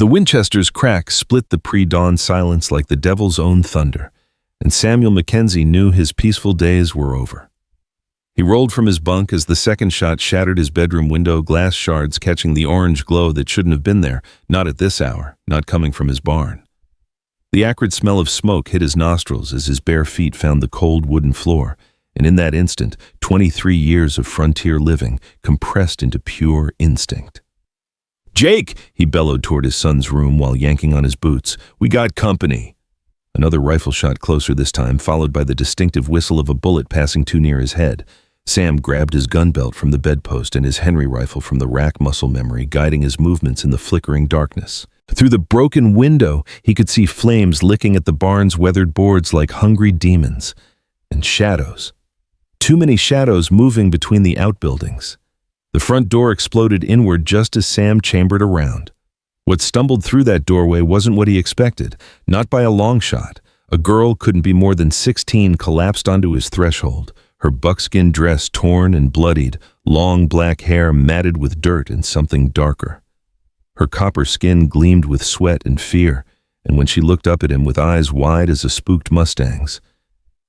The Winchester's crack split the pre-dawn silence like the devil's own thunder, and Samuel McKenzie knew his peaceful days were over. He rolled from his bunk as the second shot shattered his bedroom window, glass shards catching the orange glow that shouldn't have been there, not at this hour, not coming from his barn. The acrid smell of smoke hit his nostrils as his bare feet found the cold wooden floor, and in that instant, 23 years of frontier living compressed into pure instinct. "Jake!" he bellowed toward his son's room while yanking on his boots. "We got company." Another rifle shot closer this time, followed by the distinctive whistle of a bullet passing too near his head. Sam grabbed his gun belt from the bedpost and his Henry rifle from the rack muscle memory, guiding his movements in the flickering darkness. Through the broken window, he could see flames licking at the barn's weathered boards like hungry demons. And shadows. Too many shadows moving between the outbuildings. The front door exploded inward just as Sam chambered around. What stumbled through that doorway wasn't what he expected, not by a long shot. A girl couldn't be more than 16 collapsed onto his threshold, her buckskin dress torn and bloodied, long black hair matted with dirt and something darker. Her copper skin gleamed with sweat and fear, and when she looked up at him with eyes wide as a spooked Mustang's,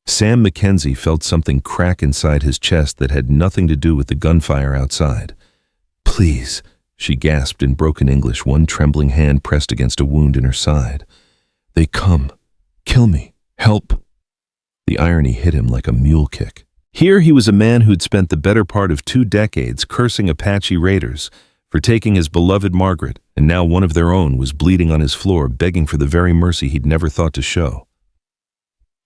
Sam McKenzie felt something crack inside his chest that had nothing to do with the gunfire outside. "Please," she gasped in broken English, one trembling hand pressed against a wound in her side. "They come. Kill me. Help." The irony hit him like a mule kick. Here he was a man who'd spent the better part of 2 decades cursing Apache raiders for taking his beloved Margaret, and now one of their own was bleeding on his floor, begging for the very mercy he'd never thought to show.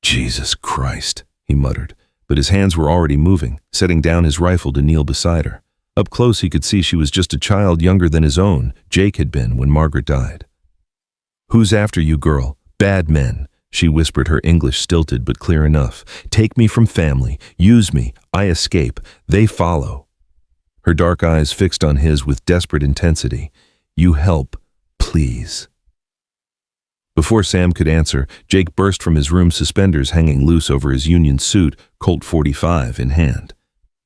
"Jesus Christ," he muttered, but his hands were already moving, setting down his rifle to kneel beside her. Up close he could see she was just a child younger than his own, Jake had been when Margaret died. "Who's after you, girl? Bad men," she whispered, her English stilted but clear enough. "Take me from family. Use me. I escape. They follow." Her dark eyes fixed on his with desperate intensity. "You help, please." Before Sam could answer, Jake burst from his room, suspenders hanging loose over his Union suit, Colt .45 in hand.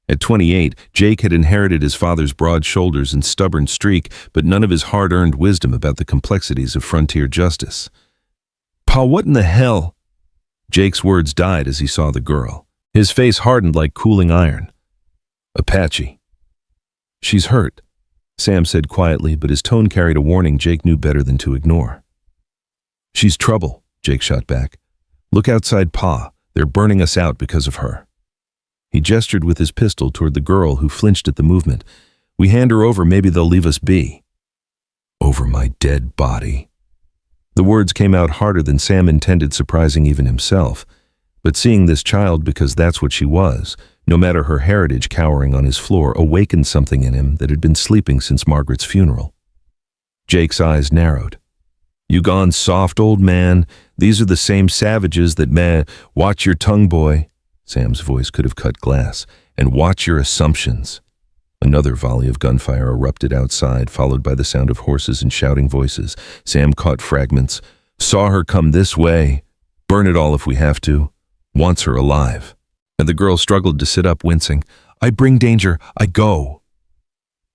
At 28, Jake had inherited his father's broad shoulders and stubborn streak, but none of his hard-earned wisdom about the complexities of frontier justice. "Pa, what in the hell?" Jake's words died as he saw the girl. His face hardened like cooling iron. "Apache." "She's hurt," Sam said quietly, but his tone carried a warning Jake knew better than to ignore. "She's trouble," Jake shot back. "Look outside, Pa. They're burning us out because of her." He gestured with his pistol toward the girl, who flinched at the movement. "We hand her over, maybe they'll leave us be." "Over my dead body." The words came out harder than Sam intended, surprising even himself. But seeing this child, because that's what she was, no matter her heritage, cowering on his floor, awakened something in him that had been sleeping since Margaret's funeral. Jake's eyes narrowed. "You gone soft, old man? These are the same savages that watch your tongue, boy." Sam's voice could have cut glass. "And watch your assumptions." Another volley of gunfire erupted outside, followed by the sound of horses and shouting voices. Sam caught fragments. "Saw her come this way. Burn it all if we have to. Wants her alive." And the girl struggled to sit up, wincing. "I bring danger. I go."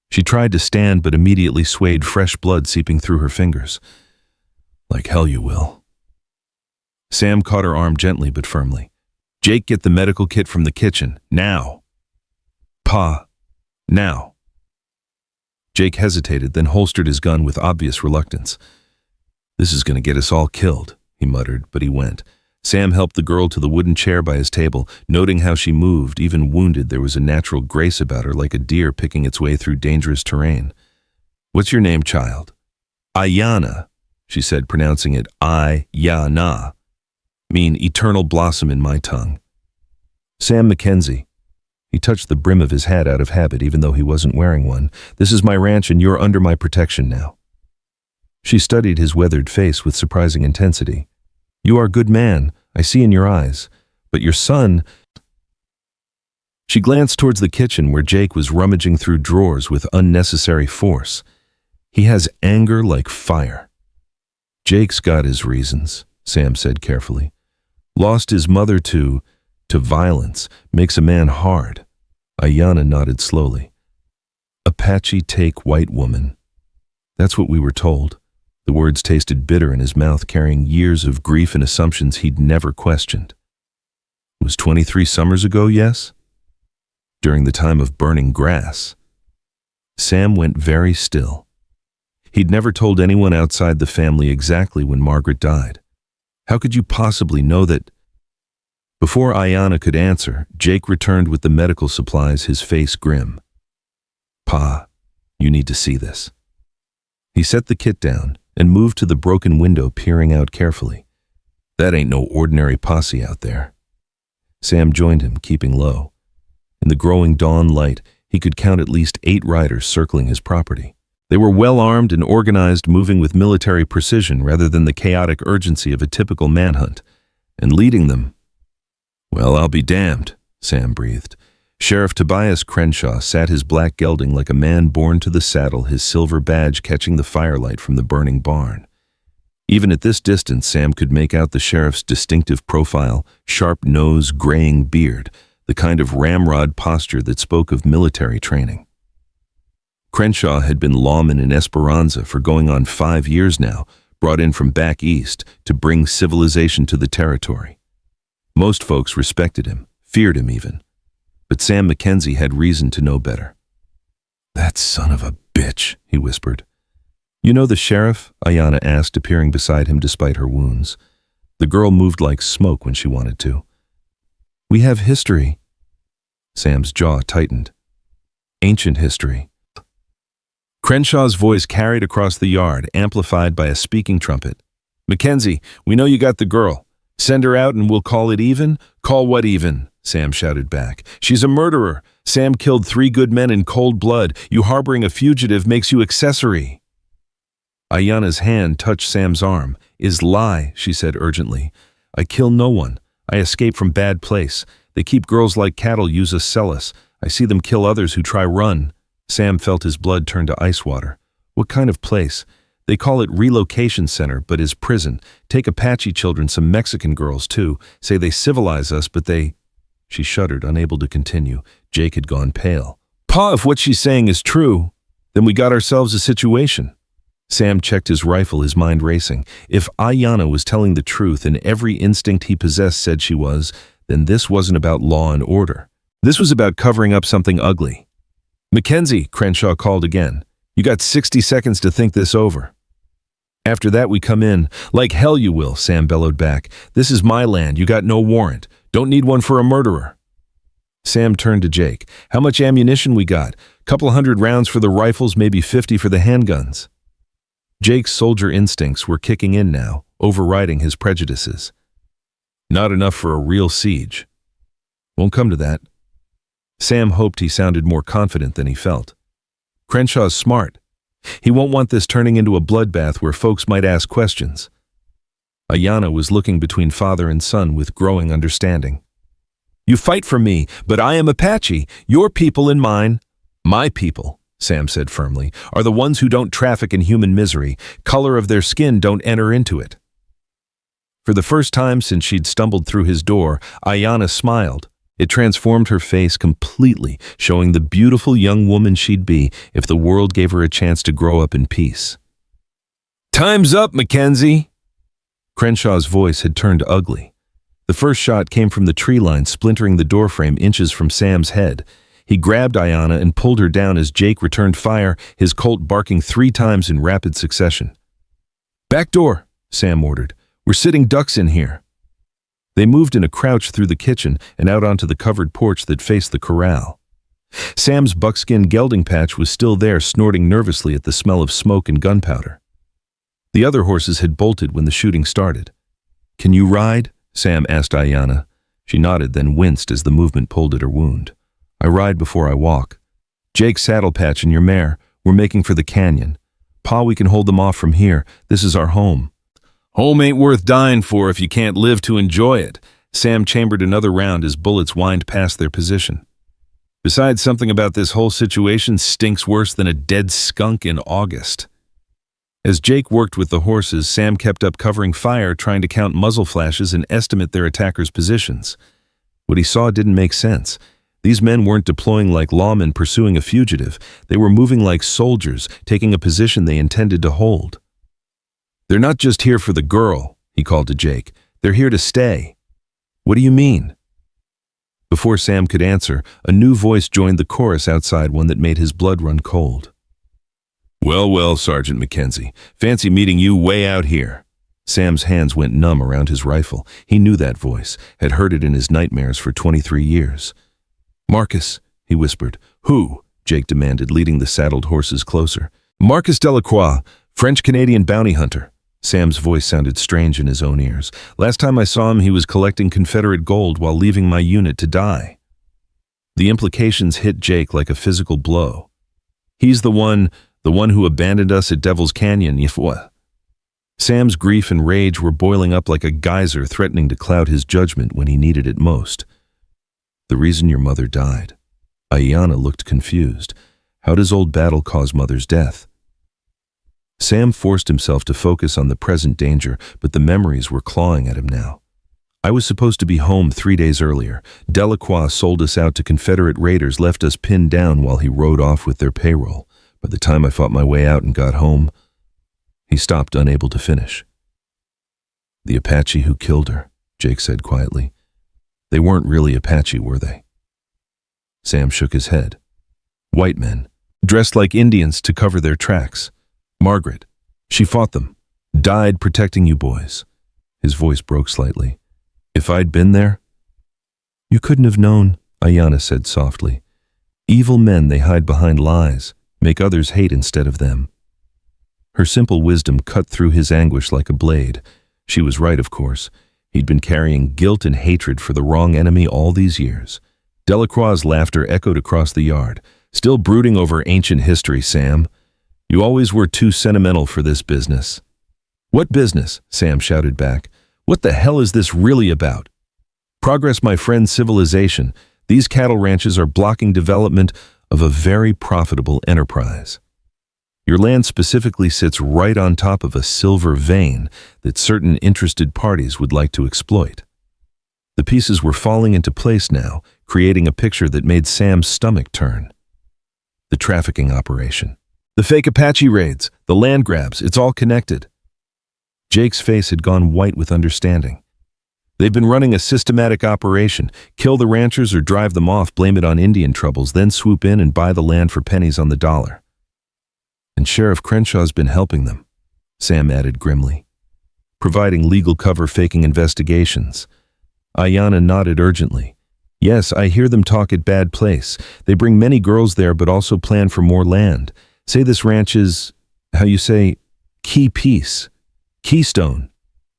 She tried to stand, but immediately swayed, fresh blood seeping through her fingers. "Like hell you will." Sam caught her arm gently but firmly. "Jake, get the medical kit from the kitchen. Now." "Pa. Now." Jake hesitated, then holstered his gun with obvious reluctance. "This is going to get us all killed," he muttered, but he went. Sam helped the girl to the wooden chair by his table. Noting how she moved, even wounded, there was a natural grace about her, like a deer picking its way through dangerous terrain. "What's your name, child?" "Ayana," she said, pronouncing it I-ya-na. "Mean eternal blossom in my tongue." "Sam McKenzie." He touched the brim of his hat out of habit, even though he wasn't wearing one. "This is my ranch and you're under my protection now." She studied his weathered face with surprising intensity. "You are a good man, I see in your eyes. But your son—" She glanced towards the kitchen where Jake was rummaging through drawers with unnecessary force. "He has anger like fire." "Jake's got his reasons," Sam said carefully. "Lost his mother to violence makes a man hard." Ayana nodded slowly. "Apache take white woman. That's what we were told. The words tasted bitter in his mouth, carrying years of grief and assumptions he'd never questioned. It was 23 summers ago, yes? During the time of burning grass. Sam went very still. He'd never told anyone outside the family exactly when Margaret died. How could you possibly know that? Before Ayanna could answer, Jake returned with the medical supplies, his face grim. Pa, you need to see this. He set the kit down and moved to the broken window, peering out carefully. That ain't no ordinary posse out there. Sam joined him, keeping low. In the growing dawn light, he could count at least 8 riders circling his property. They were well-armed and organized, moving with military precision rather than the chaotic urgency of a typical manhunt. And leading them, well, I'll be damned, Sam breathed. Sheriff Tobias Crenshaw sat his black gelding like a man born to the saddle, his silver badge catching the firelight from the burning barn. Even at this distance, Sam could make out the sheriff's distinctive profile, sharp nose, graying beard, the kind of ramrod posture that spoke of military training. Crenshaw had been lawman in Esperanza for going on 5 years now, brought in from back east to bring civilization to the territory. Most folks respected him, feared him even. But Sam McKenzie had reason to know better. That son of a bitch, he whispered. You know the sheriff? Ayanna asked, appearing beside him despite her wounds. The girl moved like smoke when she wanted to. We have history. Sam's jaw tightened. Ancient history. Crenshaw's voice carried across the yard, amplified by a speaking trumpet. McKenzie, we know you got the girl. Send her out and we'll call it even? Call what even? Sam shouted back. She's a murderer. Sam killed 3 good men in cold blood. You harboring a fugitive makes you accessory. Ayanna's hand touched Sam's arm. Is lie, she said urgently. I kill no one. I escape from bad place. They keep girls like cattle, use us, sell us. I see them kill others who try run. Sam felt his blood turn to ice water. What kind of place? They call it relocation center, but is prison. Take Apache children, some Mexican girls too. Say they civilize us, but they... She shuddered, unable to continue. Jake had gone pale. Pa, if what she's saying is true, then we got ourselves a situation. Sam checked his rifle, his mind racing. If Ayanna was telling the truth and every instinct he possessed said she was, then this wasn't about law and order. This was about covering up something ugly. McKenzie, Crenshaw called again. You got 60 seconds to think this over. After that we come in. Like hell you will, Sam bellowed back. This is my land. You got no warrant. Don't need one for a murderer. Sam turned to Jake. How much ammunition we got? Couple 100 rounds for the rifles, maybe 50 for the handguns. Jake's soldier instincts were kicking in now, overriding his prejudices. Not enough for a real siege. Won't come to that. Sam hoped he sounded more confident than he felt. Crenshaw's smart. He won't want this turning into a bloodbath where folks might ask questions. Ayanna was looking between father and son with growing understanding. You fight for me, but I am Apache, your people and mine. My people, Sam said firmly, are the ones who don't traffic in human misery. Color of their skin don't enter into it. For the first time since she'd stumbled through his door, Ayanna smiled. It transformed her face completely, showing the beautiful young woman she'd be if the world gave her a chance to grow up in peace. Time's up, McKenzie! Crenshaw's voice had turned ugly. The first shot came from the tree line, splintering the doorframe inches from Sam's head. He grabbed Ayanna and pulled her down as Jake returned fire, his Colt barking 3 times in rapid succession. Back door, Sam ordered. We're sitting ducks in here. They moved in a crouch through the kitchen and out onto the covered porch that faced the corral. Sam's buckskin gelding patch was still there, snorting nervously at the smell of smoke and gunpowder. The other horses had bolted when the shooting started. Can you ride? Sam asked Ayanna. She nodded, then winced as the movement pulled at her wound. I ride before I walk. Jake, saddle patch and your mare. We're making for the canyon. Pa, we can hold them off from here. This is our home. Home ain't worth dying for if you can't live to enjoy it. Sam chambered another round as bullets whined past their position. Besides, something about this whole situation stinks worse than a dead skunk in August. As Jake worked with the horses, Sam kept up covering fire, trying to count muzzle flashes and estimate their attackers' positions. What he saw didn't make sense. These men weren't deploying like lawmen pursuing a fugitive. They were moving like soldiers, taking a position they intended to hold. "They're not just here for the girl," he called to Jake. "They're here to stay." "What do you mean?" Before Sam could answer, a new voice joined the chorus outside, one that made his blood run cold. "Well, well, Sergeant McKenzie, fancy meeting you way out here." Sam's hands went numb around his rifle. He knew that voice, had heard it in his nightmares for 23 years. "Marcus," he whispered. "Who?" Jake demanded, leading the saddled horses closer. "Marcus Delacroix, French-Canadian bounty hunter." Sam's voice sounded strange in his own ears. "Last time I saw him, he was collecting Confederate gold while leaving my unit to die." The implications hit Jake like a physical blow. "He's the one who abandoned us at Devil's Canyon, if what?" Sam's grief and rage were boiling up like a geyser, threatening to cloud his judgment when he needed it most. "The reason your mother died." Ayanna looked confused. "How does old battle cause mother's death?" Sam forced himself to focus on the present danger, but the memories were clawing at him now. "I was supposed to be home 3 days earlier. Delacroix sold us out to Confederate raiders, left us pinned down while he rode off with their payroll. By the time I fought my way out and got home..." He stopped, unable to finish. "The Apache who killed her," Jake said quietly. "They weren't really Apache, were they?" Sam shook his head. "White men, dressed like Indians to cover their tracks. Margaret, she fought them, died protecting you boys." His voice broke slightly. "If I'd been there..." "You couldn't have known," Ayanna said softly. "Evil men, they hide behind lies, make others hate instead of them." Her simple wisdom cut through his anguish like a blade. She was right, of course. He'd been carrying guilt and hatred for the wrong enemy all these years. Delacroix's laughter echoed across the yard. "Still brooding over ancient history, Sam. You always were too sentimental for this business." "What business?" Sam shouted back. "What the hell is this really about?" "Progress, my friend, civilization. These cattle ranches are blocking development of a very profitable enterprise. Your land specifically sits right on top of a silver vein that certain interested parties would like to exploit." The pieces were falling into place now, creating a picture that made Sam's stomach turn. The trafficking operation. The fake Apache raids, the land grabs, it's all connected. Jake's face had gone white with understanding. They've been running a systematic operation, kill the ranchers or drive them off, blame it on Indian troubles, then swoop in and buy the land for pennies on the dollar. And Sheriff Crenshaw's been helping them, Sam added grimly. Providing legal cover, faking investigations. Ayanna nodded urgently. "Yes, I hear them talk at Bad Place. They bring many girls there but also plan for more land. Say this ranch is, how you say, key piece. Keystone,"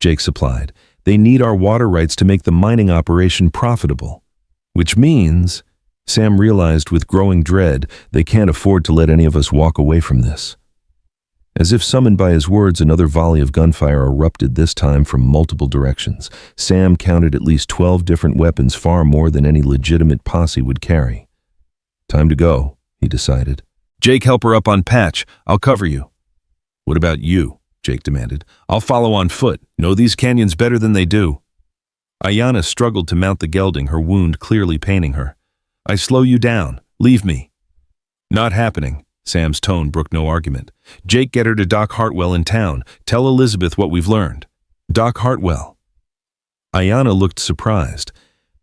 Jake supplied. "They need our water rights to make the mining operation profitable." Which means, Sam realized with growing dread, they can't afford to let any of us walk away from this. As if summoned by his words, another volley of gunfire erupted, this time from multiple directions. Sam counted at least 12 different weapons, far more than any legitimate posse would carry. "Time to go," he decided. "Jake, help her up on Patch. I'll cover you." "What about you?" Jake demanded. "I'll follow on foot. Know these canyons better than they do." Ayanna struggled to mount the gelding, her wound clearly paining her. "I slow you down. Leave me." "Not happening." Sam's tone brooked no argument. "Jake, get her to Doc Hartwell in town. Tell Elizabeth what we've learned." "Doc Hartwell?" Ayanna looked surprised.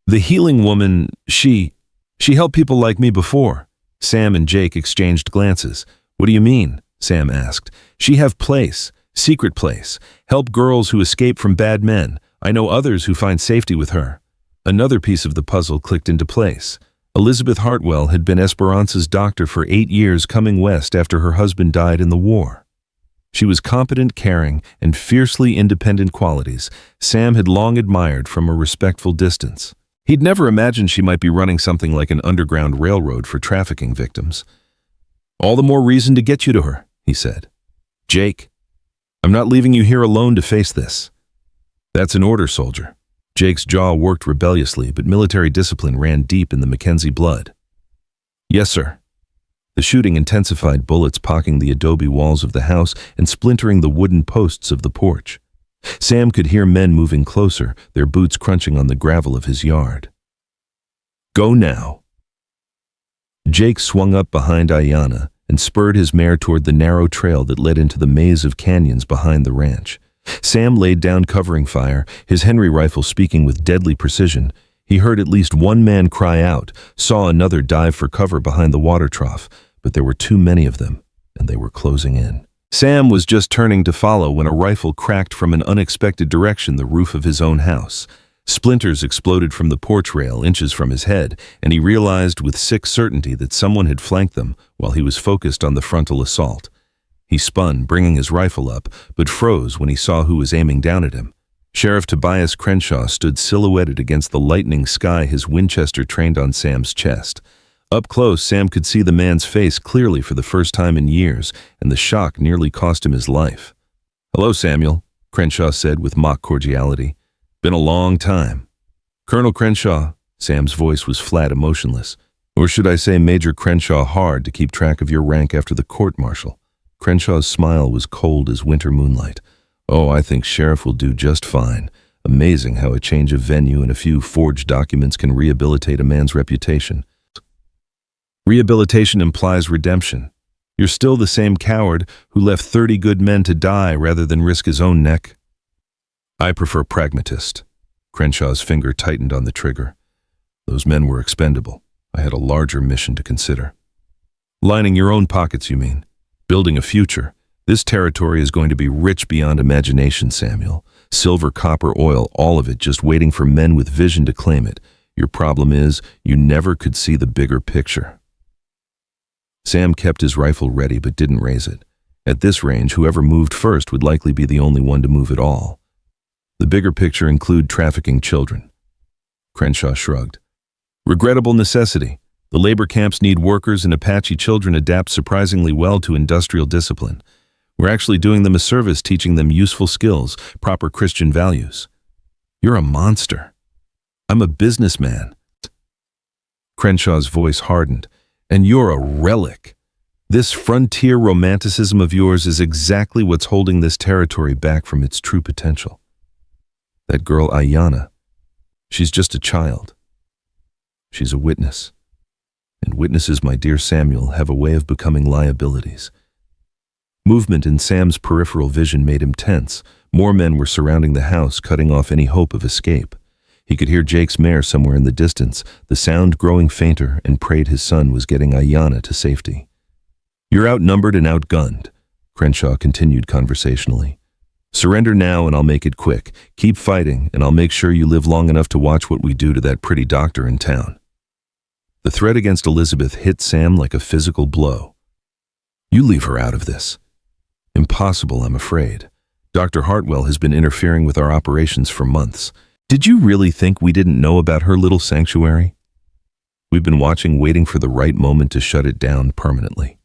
"The healing woman, she helped people like me before." Sam and Jake exchanged glances. "What do you mean?" Sam asked. "She have place, secret place. Help girls who escape from bad men. I know others who find safety with her." Another piece of the puzzle clicked into place. Elizabeth Hartwell had been Esperanza's doctor for 8 years, coming west after her husband died in the war. She was competent, caring, and fiercely independent qualities Sam had long admired from a respectful distance. He'd never imagined she might be running something like an underground railroad for trafficking victims. "All the more reason to get you to her," he said. "Jake, I'm not leaving you here alone to face this." "That's an order, soldier." Jake's jaw worked rebelliously, but military discipline ran deep in the McKenzie blood. "Yes, sir." The shooting intensified, bullets pocking the adobe walls of the house and splintering the wooden posts of the porch. Sam could hear men moving closer, their boots crunching on the gravel of his yard. "Go now." Jake swung up behind Ayanna, and spurred his mare toward the narrow trail that led into the maze of canyons behind the ranch. Sam laid down covering fire, his Henry rifle speaking with deadly precision. He heard at least one man cry out, saw another dive for cover behind the water trough, but there were too many of them, and they were closing in. Sam was just turning to follow when a rifle cracked from an unexpected direction the roof of his own house. Splinters exploded from the porch rail inches from his head, and he realized with sick certainty that someone had flanked them while he was focused on the frontal assault. He spun, bringing his rifle up, but froze when he saw who was aiming down at him. Sheriff Tobias Crenshaw stood silhouetted against the lightening sky, his Winchester trained on Sam's chest. Up close, Sam could see the man's face clearly for the first time in years, and the shock nearly cost him his life. "Hello, Samuel," Crenshaw said with mock cordiality. "Been a long time." "Colonel Crenshaw," Sam's voice was flat, emotionless. "Or should I say Major Crenshaw, hard to keep track of your rank after the court-martial." Crenshaw's smile was cold as winter moonlight. "Oh, I think Sheriff will do just fine. Amazing how a change of venue and a few forged documents can rehabilitate a man's reputation." "Rehabilitation implies redemption. You're still the same coward who left 30 good men to die rather than risk his own neck." "I prefer pragmatist." Crenshaw's finger tightened on the trigger. "Those men were expendable. I had a larger mission to consider." "Lining your own pockets, you mean? Building a future. This territory is going to be rich beyond imagination, Samuel. Silver, copper, oil, all of it just waiting for men with vision to claim it. Your problem is you never could see the bigger picture." Sam kept his rifle ready but didn't raise it. At this range, whoever moved first would likely be the only one to move at all. "The bigger picture include trafficking children." Crenshaw shrugged. "Regrettable necessity. The labor camps need workers, and Apache children adapt surprisingly well to industrial discipline. We're actually doing them a service, teaching them useful skills, proper Christian values." "You're a monster." "I'm a businessman." Crenshaw's voice hardened. "And you're a relic. This frontier romanticism of yours is exactly what's holding this territory back from its true potential. That girl Ayanna, she's just a child. She's a witness. And witnesses, my dear Samuel, have a way of becoming liabilities." Movement in Sam's peripheral vision made him tense. More men were surrounding the house, cutting off any hope of escape. He could hear Jake's mare somewhere in the distance, the sound growing fainter, and prayed his son was getting Ayanna to safety. "You're outnumbered and outgunned," Crenshaw continued conversationally. "Surrender now and I'll make it quick. Keep fighting and I'll make sure you live long enough to watch what we do to that pretty doctor in town." The threat against Elizabeth hit Sam like a physical blow. "You leave her out of this." "Impossible, I'm afraid. Dr. Hartwell has been interfering with our operations for months. Did you really think we didn't know about her little sanctuary? We've been watching, waiting for the right moment to shut it down permanently."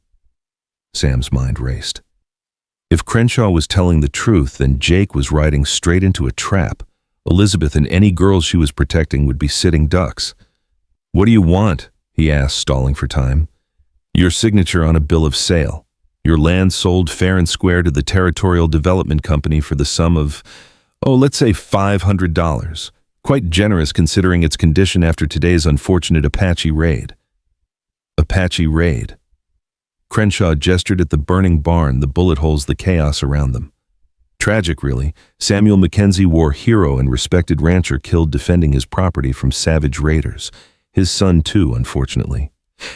Sam's mind raced. If Crenshaw was telling the truth, then Jake was riding straight into a trap. Elizabeth and any girls she was protecting would be sitting ducks. "What do you want?" he asked, stalling for time. "Your signature on a bill of sale. Your land sold fair and square to the Territorial Development Company for the sum of, let's say $500. Quite generous considering its condition after today's unfortunate Apache raid." "Apache raid?" Crenshaw gestured at the burning barn, the bullet holes, the chaos around them. "Tragic, really. Samuel McKenzie, war hero and respected rancher, killed defending his property from savage raiders. His son, too, unfortunately.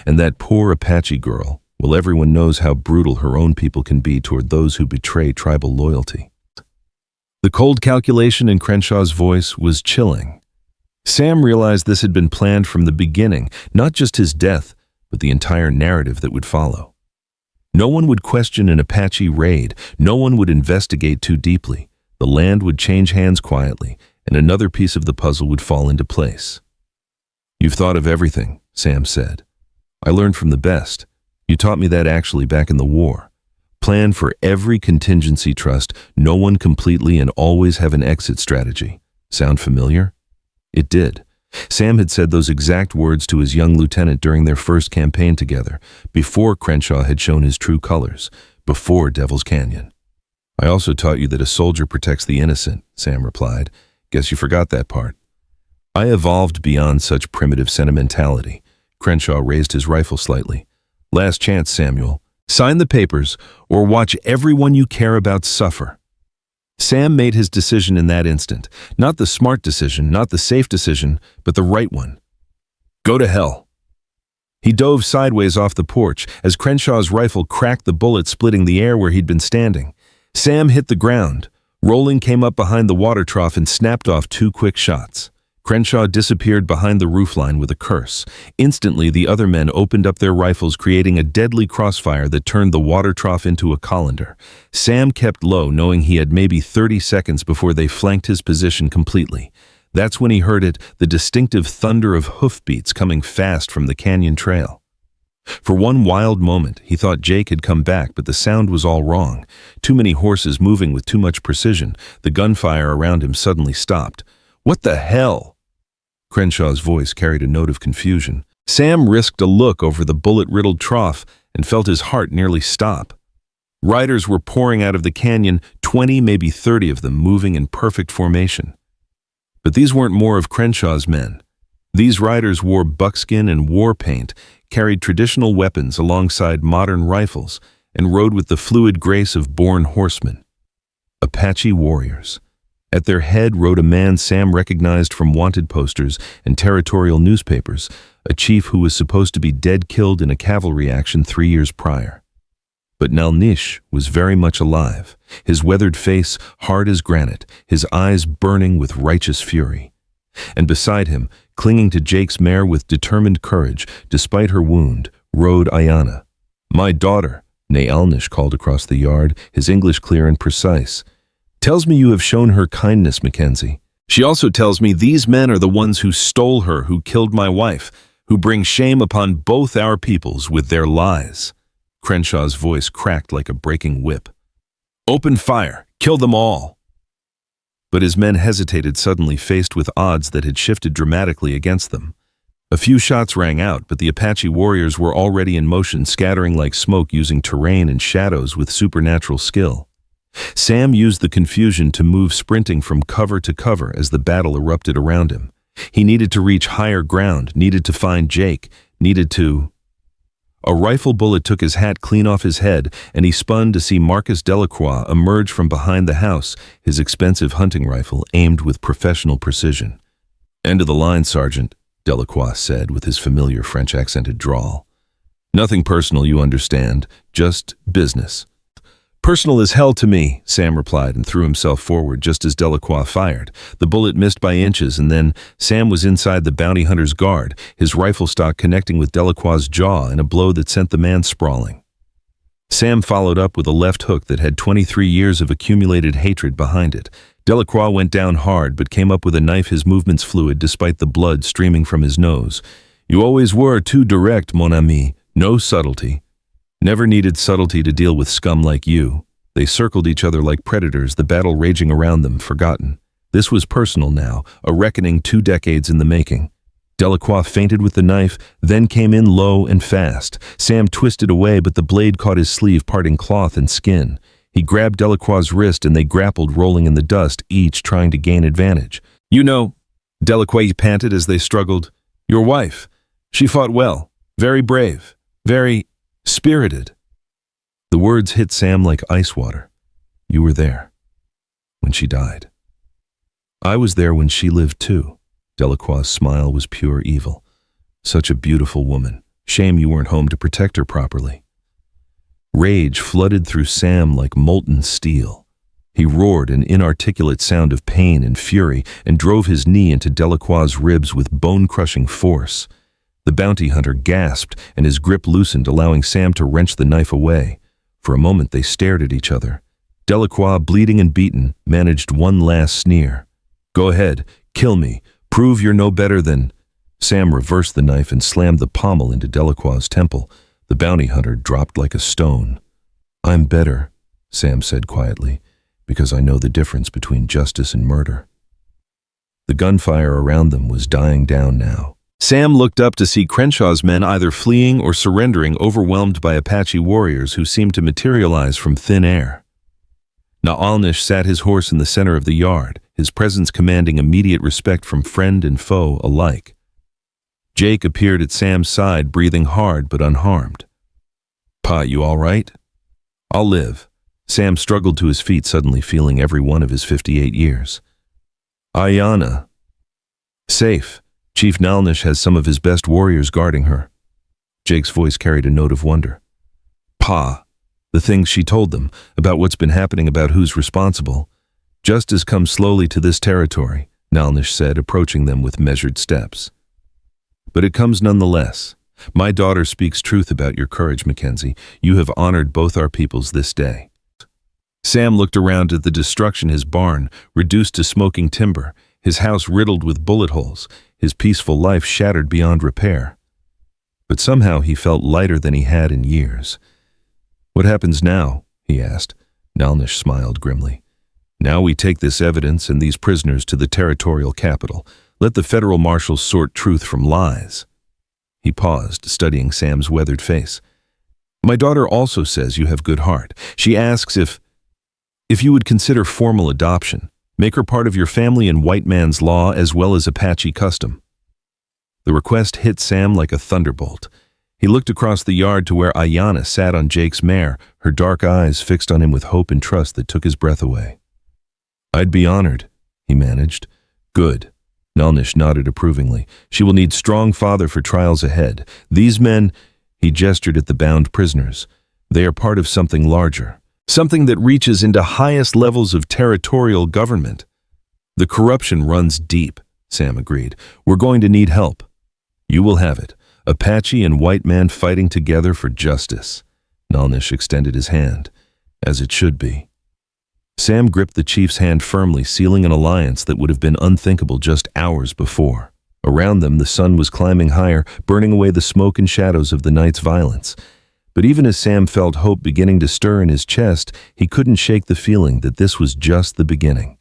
And that poor Apache girl, well, everyone knows how brutal her own people can be toward those who betray tribal loyalty." The cold calculation in Crenshaw's voice was chilling. Sam realized this had been planned from the beginning, not just his death, but the entire narrative that would follow. No one would question an Apache raid, no one would investigate too deeply. The land would change hands quietly, and another piece of the puzzle would fall into place. "You've thought of everything," Sam said. "I learned from the best. You taught me that actually back in the war. Plan for every contingency, trust no one completely, and always have an exit strategy. Sound familiar?" It did. Sam had said those exact words to his young lieutenant during their first campaign together, before Crenshaw had shown his true colors, before Devil's Canyon. "I also taught you that a soldier protects the innocent," Sam replied. "Guess you forgot that part." "I evolved beyond such primitive sentimentality." Crenshaw raised his rifle slightly. "Last chance, Samuel. Sign the papers, or watch everyone you care about suffer. Sam made his decision in that instant. Not the smart decision, not the safe decision, but the right one. Go to hell. He dove sideways off the porch as Crenshaw's rifle cracked the bullet, splitting the air where he'd been standing. Sam hit the ground. Rolling came up behind the water trough and snapped off 2 quick shots. Crenshaw disappeared behind the roofline with a curse. Instantly, the other men opened up their rifles, creating a deadly crossfire that turned the water trough into a colander. Sam kept low, knowing he had maybe 30 seconds before they flanked his position completely. That's when he heard it, the distinctive thunder of hoofbeats coming fast from the canyon trail. For one wild moment, he thought Jake had come back, but the sound was all wrong. Too many horses moving with too much precision. The gunfire around him suddenly stopped. What the hell? Crenshaw's voice carried a note of confusion. Sam risked a look over the bullet-riddled trough and felt his heart nearly stop. Riders were pouring out of the canyon, 20, maybe 30 of them, moving in perfect formation. But these weren't more of Crenshaw's men. These riders wore buckskin and war paint, carried traditional weapons alongside modern rifles, and rode with the fluid grace of born horsemen. Apache warriors. At their head rode a man Sam recognized from wanted posters and territorial newspapers, a chief who was supposed to be dead killed in a cavalry action 3 years prior. But Nalnish was very much alive, his weathered face hard as granite, his eyes burning with righteous fury. And beside him, clinging to Jake's mare with determined courage, despite her wound, rode Ayana. "My daughter," Nalnish called across the yard, his English clear and precise. "Tells me you have shown her kindness, Mackenzie. She also tells me these men are the ones who stole her, who killed my wife, who bring shame upon both our peoples with their lies." Crenshaw's voice cracked like a breaking whip. "Open fire! Kill them all!" But his men hesitated, suddenly faced with odds that had shifted dramatically against them. A few shots rang out, but the Apache warriors were already in motion, scattering like smoke, using terrain and shadows with supernatural skill. Sam used the confusion to move, sprinting from cover to cover as the battle erupted around him. He needed to reach higher ground, needed to find Jake, needed to... A rifle bullet took his hat clean off his head, and he spun to see Marcus Delacroix emerge from behind the house, his expensive hunting rifle aimed with professional precision. "End of the line, Sergeant," Delacroix said with his familiar French-accented drawl. "Nothing personal, you understand, just business." "Personal as hell to me," Sam replied and threw himself forward just as Delacroix fired. The bullet missed by inches, and then Sam was inside the bounty hunter's guard, his rifle stock connecting with Delacroix's jaw in a blow that sent the man sprawling. Sam followed up with a left hook that had 23 years of accumulated hatred behind it. Delacroix went down hard, but came up with a knife, his movements fluid despite the blood streaming from his nose. "You always were too direct, mon ami. No subtlety." "Never needed subtlety to deal with scum like you." They circled each other like predators, the battle raging around them, forgotten. This was personal now, a reckoning 2 decades in the making. Delacroix feinted with the knife, then came in low and fast. Sam twisted away, but the blade caught his sleeve, parting cloth and skin. He grabbed Delacroix's wrist and they grappled, rolling in the dust, each trying to gain advantage. "You know," Delacroix panted as they struggled, "your wife. She fought well, very brave, very... spirited." The words hit Sam like ice water. "You were there when she died." "I was there when she lived too." Delacroix's smile was pure evil. "Such a beautiful woman. Shame you weren't home to protect her properly." Rage flooded through Sam like molten steel. He roared an inarticulate sound of pain and fury and drove his knee into Delacroix's ribs with bone-crushing force. The bounty hunter gasped, and his grip loosened, allowing Sam to wrench the knife away. For a moment they stared at each other. Delacroix, bleeding and beaten, managed one last sneer. "Go ahead, kill me, prove you're no better than..." Sam reversed the knife and slammed the pommel into Delacroix's temple. The bounty hunter dropped like a stone. "I'm better," Sam said quietly, "because I know the difference between justice and murder." The gunfire around them was dying down now. Sam looked up to see Crenshaw's men either fleeing or surrendering, overwhelmed by Apache warriors who seemed to materialize from thin air. Naalnish sat his horse in the center of the yard, his presence commanding immediate respect from friend and foe alike. Jake appeared at Sam's side, breathing hard but unharmed. Pa, you all right? I'll live. Sam struggled to his feet, suddenly feeling every one of his 58 years. Ayanna. Safe. Chief Nalnish has some of his best warriors guarding her. Jake's voice carried a note of wonder. Pa. The things she told them, about what's been happening, about who's responsible. Justice comes slowly to this territory, Nalnish said, approaching them with measured steps. But it comes nonetheless. My daughter speaks truth about your courage, Mackenzie. You have honored both our peoples this day. Sam looked around at the destruction, his barn reduced to smoking timber, his house riddled with bullet holes, his peaceful life shattered beyond repair. But somehow he felt lighter than he had in years. What happens now? He asked. Nalnish smiled grimly. Now we take this evidence and these prisoners to the territorial capital. Let the federal marshals sort truth from lies. He paused, studying Sam's weathered face. My daughter also says you have good heart. She asks if you would consider formal adoption, make her part of your family in white man's law as well as Apache custom. The request hit Sam like a thunderbolt. He looked across the yard to where Ayanna sat on Jake's mare, her dark eyes fixed on him with hope and trust that took his breath away. I'd be honored, he managed. Good. Nalnish nodded approvingly. She will need strong father for trials ahead. These men, he gestured at the bound prisoners, they are part of something larger. Something that reaches into highest levels of territorial government. The corruption runs deep, Sam agreed. We're going to need help. You will have it. Apache and white man fighting together for justice. Nalnish extended his hand, as it should be. Sam gripped the chief's hand firmly, sealing an alliance that would have been unthinkable just hours before. Around them, the sun was climbing higher, burning away the smoke and shadows of the night's violence. But even as Sam felt hope beginning to stir in his chest, he couldn't shake the feeling that this was just the beginning.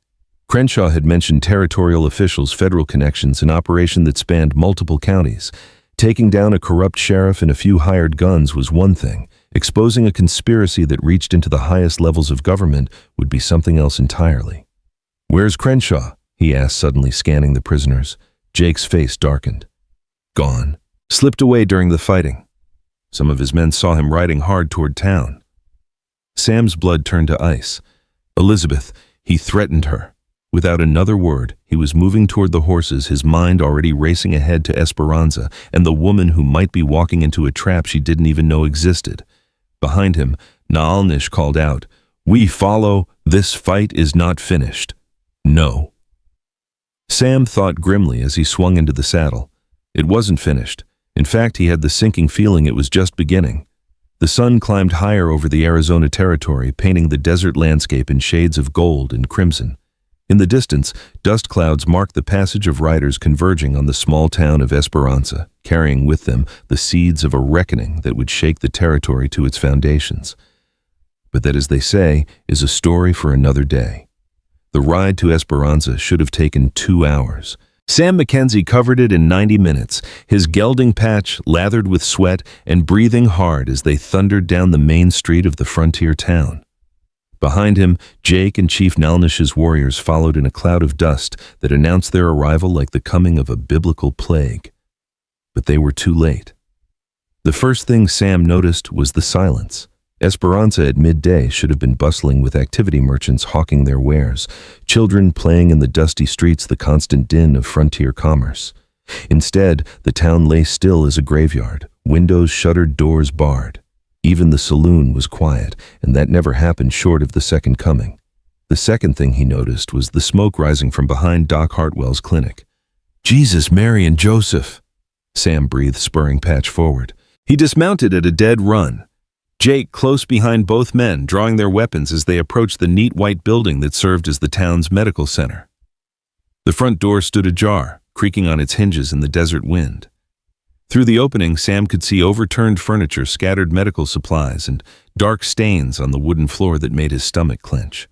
Crenshaw had mentioned territorial officials' federal connections, an operation that spanned multiple counties. Taking down a corrupt sheriff and a few hired guns was one thing. Exposing a conspiracy that reached into the highest levels of government would be something else entirely. Where's Crenshaw? He asked, suddenly scanning the prisoners. Jake's face darkened. Gone. Slipped away during the fighting. Some of his men saw him riding hard toward town. Sam's blood turned to ice. Elizabeth, he threatened her. Without another word, he was moving toward the horses, his mind already racing ahead to Esperanza and the woman who might be walking into a trap she didn't even know existed. Behind him, Nalnish called out, We follow. This fight is not finished. No. Sam thought grimly as he swung into the saddle. It wasn't finished. In fact, he had the sinking feeling it was just beginning. The sun climbed higher over the Arizona territory, painting the desert landscape in shades of gold and crimson. In the distance, dust clouds marked the passage of riders converging on the small town of Esperanza, carrying with them the seeds of a reckoning that would shake the territory to its foundations. But that, as they say, is a story for another day. The ride to Esperanza should have taken 2 hours. Sam McKenzie covered it in 90 minutes, his gelding patch lathered with sweat and breathing hard as they thundered down the main street of the frontier town. Behind him, Jake and Chief Nalnish's warriors followed in a cloud of dust that announced their arrival like the coming of a biblical plague. But they were too late. The first thing Sam noticed was the silence. Esperanza at midday should have been bustling with activity merchants hawking their wares, children playing in the dusty streets, the constant din of frontier commerce. Instead, the town lay still as a graveyard, windows shuttered, doors barred. Even the saloon was quiet, and that never happened short of the second coming. The second thing he noticed was the smoke rising from behind Doc Hartwell's clinic. Jesus, Mary, and Joseph! Sam breathed, spurring Patch forward. He dismounted at a dead run. Jake close behind both men, drawing their weapons as they approached the neat white building that served as the town's medical center. The front door stood ajar, creaking on its hinges in the desert wind. Through the opening, Sam could see overturned furniture, scattered medical supplies, and dark stains on the wooden floor that made his stomach clench.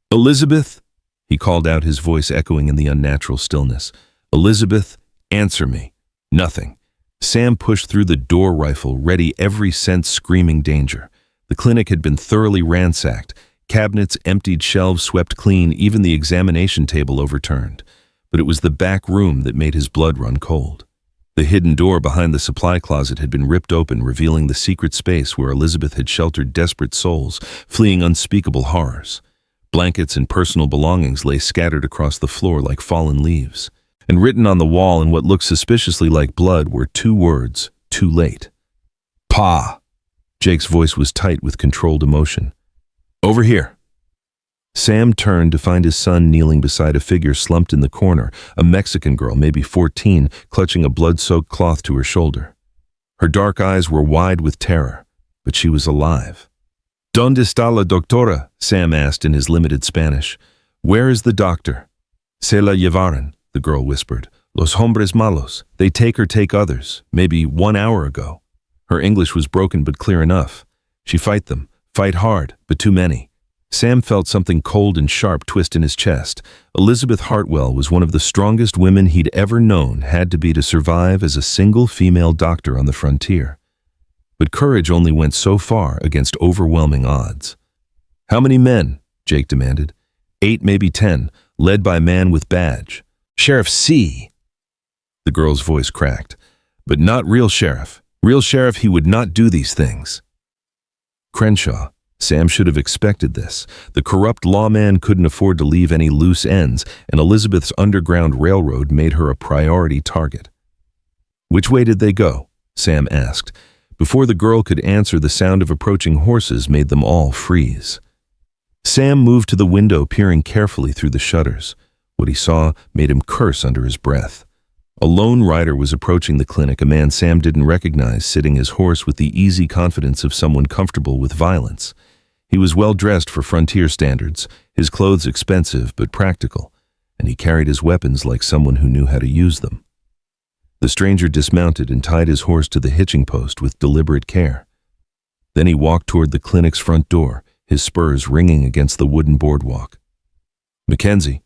Elizabeth, he called out, his voice echoing in the unnatural stillness. Elizabeth, answer me. Nothing. Sam pushed through the door rifle, ready every sense screaming danger. The clinic had been thoroughly ransacked, cabinets emptied, shelves swept clean, even the examination table overturned. But it was the back room that made his blood run cold. The hidden door behind the supply closet had been ripped open, revealing the secret space where Elizabeth had sheltered desperate souls, fleeing unspeakable horrors. Blankets and personal belongings lay scattered across the floor like fallen leaves. And written on the wall in what looked suspiciously like blood were two words, "Too late." "Pa!" Jake's voice was tight with controlled emotion. "Over here." Sam turned to find his son kneeling beside a figure slumped in the corner, a Mexican girl, maybe 14, clutching a blood-soaked cloth to her shoulder. Her dark eyes were wide with terror, but she was alive. "¿Dónde está la doctora?" Sam asked in his limited Spanish. "Where is the doctor?" "Se la llevaron," the girl whispered. "Los hombres malos. They take or take others, maybe 1 hour ago." Her English was broken but clear enough. "She fight them, fight hard, but too many." Sam felt something cold and sharp twist in his chest. Elizabeth Hartwell was one of the strongest women he'd ever known, had to be to survive as a single female doctor on the frontier. But courage only went so far against overwhelming odds. "How many men?" Jake demanded. 8, maybe 10, led by a man with badge. "Sheriff C." The girl's voice cracked. "But not real sheriff. Real sheriff, he would not do these things." Crenshaw. Sam should have expected this. The corrupt lawman couldn't afford to leave any loose ends, and Elizabeth's underground railroad made her a priority target. "Which way did they go?" Sam asked. Before the girl could answer, the sound of approaching horses made them all freeze. Sam moved to the window, peering carefully through the shutters. What he saw made him curse under his breath. A lone rider was approaching the clinic, a man Sam didn't recognize, sitting his horse with the easy confidence of someone comfortable with violence. He was well dressed for frontier standards, his clothes expensive but practical, and he carried his weapons like someone who knew how to use them. The stranger dismounted and tied his horse to the hitching post with deliberate care. Then he walked toward the clinic's front door, his spurs ringing against the wooden boardwalk. "McKenzie,"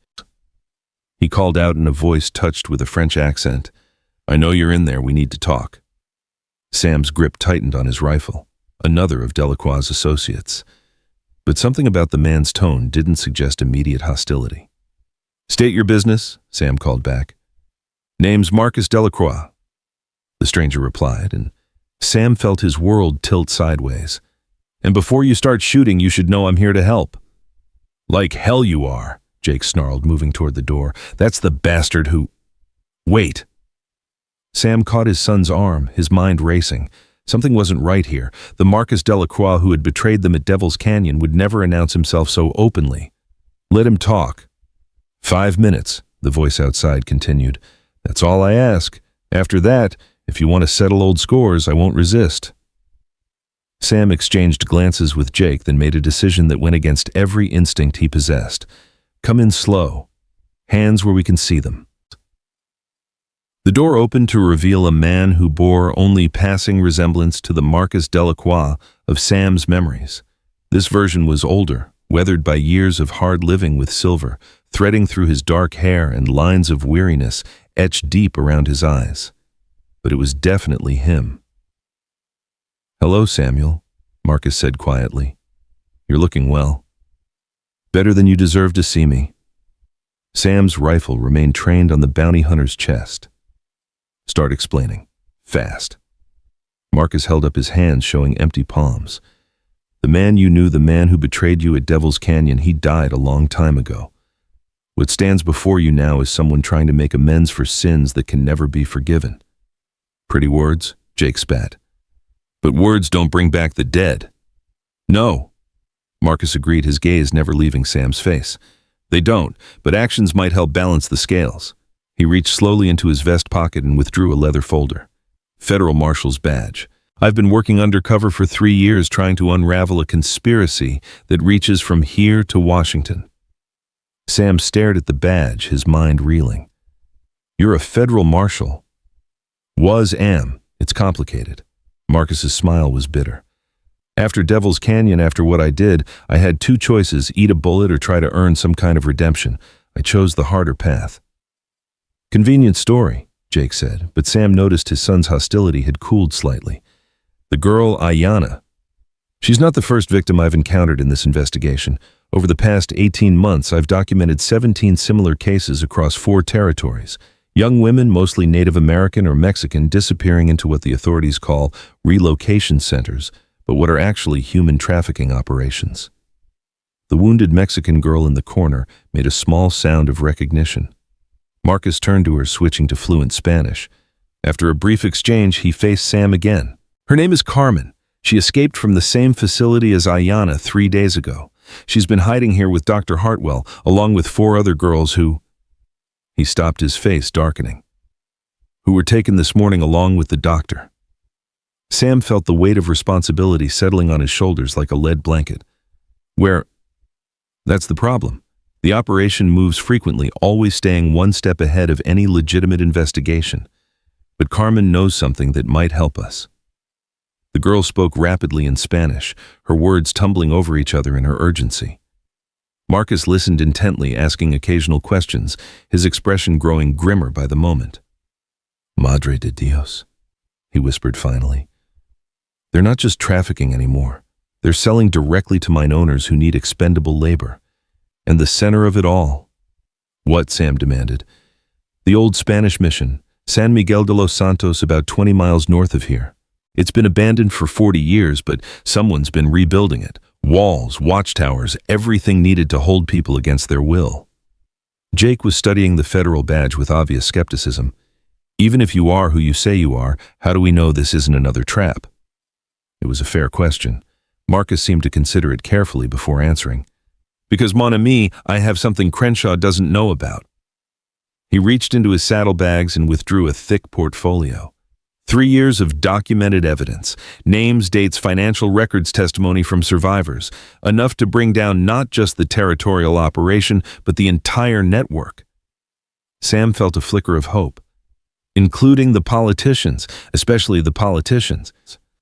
he called out in a voice touched with a French accent. "I know you're in there. We need to talk." Sam's grip tightened on his rifle, another of Delacroix's associates. But something about the man's tone didn't suggest immediate hostility. "State your business," Sam called back. "Name's Marcus Delacroix," the stranger replied, and Sam felt his world tilt sideways. "And before you start shooting, you should know I'm here to help." "Like hell you are," Jake snarled, moving toward the door. "That's the bastard who—" "Wait." Sam caught his son's arm, his mind racing. Something wasn't right here. The Marcus Delacroix who had betrayed them at Devil's Canyon would never announce himself so openly. "Let him talk." 5 minutes, the voice outside continued. "That's all I ask. After that, if you want to settle old scores, I won't resist." Sam exchanged glances with Jake, then made a decision that went against every instinct he possessed. "Come in slow. Hands where we can see them." The door opened to reveal a man who bore only passing resemblance to the Marcus Delacroix of Sam's memories. This version was older, weathered by years of hard living with silver, threading through his dark hair and lines of weariness etched deep around his eyes. But it was definitely him. "Hello, Samuel," Marcus said quietly. "You're looking well. Better than you deserve to see me." Sam's rifle remained trained on the bounty hunter's chest. "Start explaining. Fast." Marcus held up his hands, showing empty palms. "The man you knew, the man who betrayed you at Devil's Canyon, he died a long time ago. What stands before you now is someone trying to make amends for sins that can never be forgiven." "Pretty words," Jake spat. "But words don't bring back the dead." "No," Marcus agreed, his gaze never leaving Sam's face. "They don't, but actions might help balance the scales." He reached slowly into his vest pocket and withdrew a leather folder. "Federal Marshal's badge. I've been working undercover for 3 years trying to unravel a conspiracy that reaches from here to Washington." Sam stared at the badge, his mind reeling. "You're a federal marshal." Am. It's complicated." Marcus's smile was bitter. "After Devil's Canyon, after what I did, I had 2 choices, eat a bullet or try to earn some kind of redemption. I chose the harder path." "Convenient story," Jake said, but Sam noticed his son's hostility had cooled slightly. "The girl, Ayanna. She's not the first victim I've encountered in this investigation. Over the past 18 months, I've documented 17 similar cases across 4 territories. Young women, mostly Native American or Mexican, disappearing into what the authorities call relocation centers, but what are actually human trafficking operations. The wounded Mexican girl in the corner made a small sound of recognition. Marcus turned to her, switching to fluent Spanish. After a brief exchange, he faced Sam again. Her name is Carmen. She escaped from the same facility as Ayanna 3 days ago. She's been hiding here with Dr. Hartwell, along with 4 other girls who... He stopped, his face darkening. Who were taken this morning along with the doctor. Sam felt the weight of responsibility settling on his shoulders like a lead blanket. That's the problem. The operation moves frequently, always staying one step ahead of any legitimate investigation. But Carmen knows something that might help us. The girl spoke rapidly in Spanish, her words tumbling over each other in her urgency. Marcus listened intently, asking occasional questions, his expression growing grimmer by the moment. Madre de Dios, he whispered finally. They're not just trafficking anymore. They're selling directly to mine owners who need expendable labor. And the center of it all. What? Sam demanded. The old Spanish mission, San Miguel de los Santos, about 20 miles north of here. It's been abandoned for 40 years, but someone's been rebuilding it. Walls, watchtowers, everything needed to hold people against their will. Jake was studying the federal badge with obvious skepticism. Even if you are who you say you are, how do we know this isn't another trap? It was a fair question. Marcus seemed to consider it carefully before answering. Because, mon ami, I have something Crenshaw doesn't know about. He reached into his saddlebags and withdrew a thick portfolio. 3 years of documented evidence, names, dates, financial records, testimony from survivors, enough to bring down not just the territorial operation, but the entire network. Sam felt a flicker of hope, including the politicians, especially the politicians.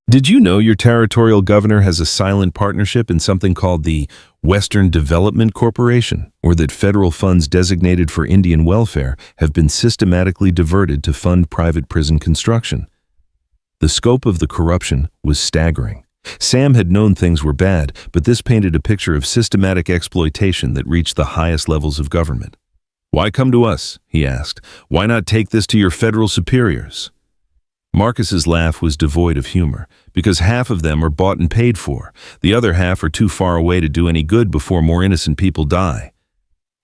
Did you know your territorial governor has a silent partnership in something called the Western Development Corporation, or that federal funds designated for Indian welfare have been systematically diverted to fund private prison construction? The scope of the corruption was staggering. Sam had known things were bad, but this painted a picture of systematic exploitation that reached the highest levels of government. Why come to us? He asked. Why not take this to your federal superiors? Marcus's laugh was devoid of humor, because half of them are bought and paid for. The other half are too far away to do any good before more innocent people die.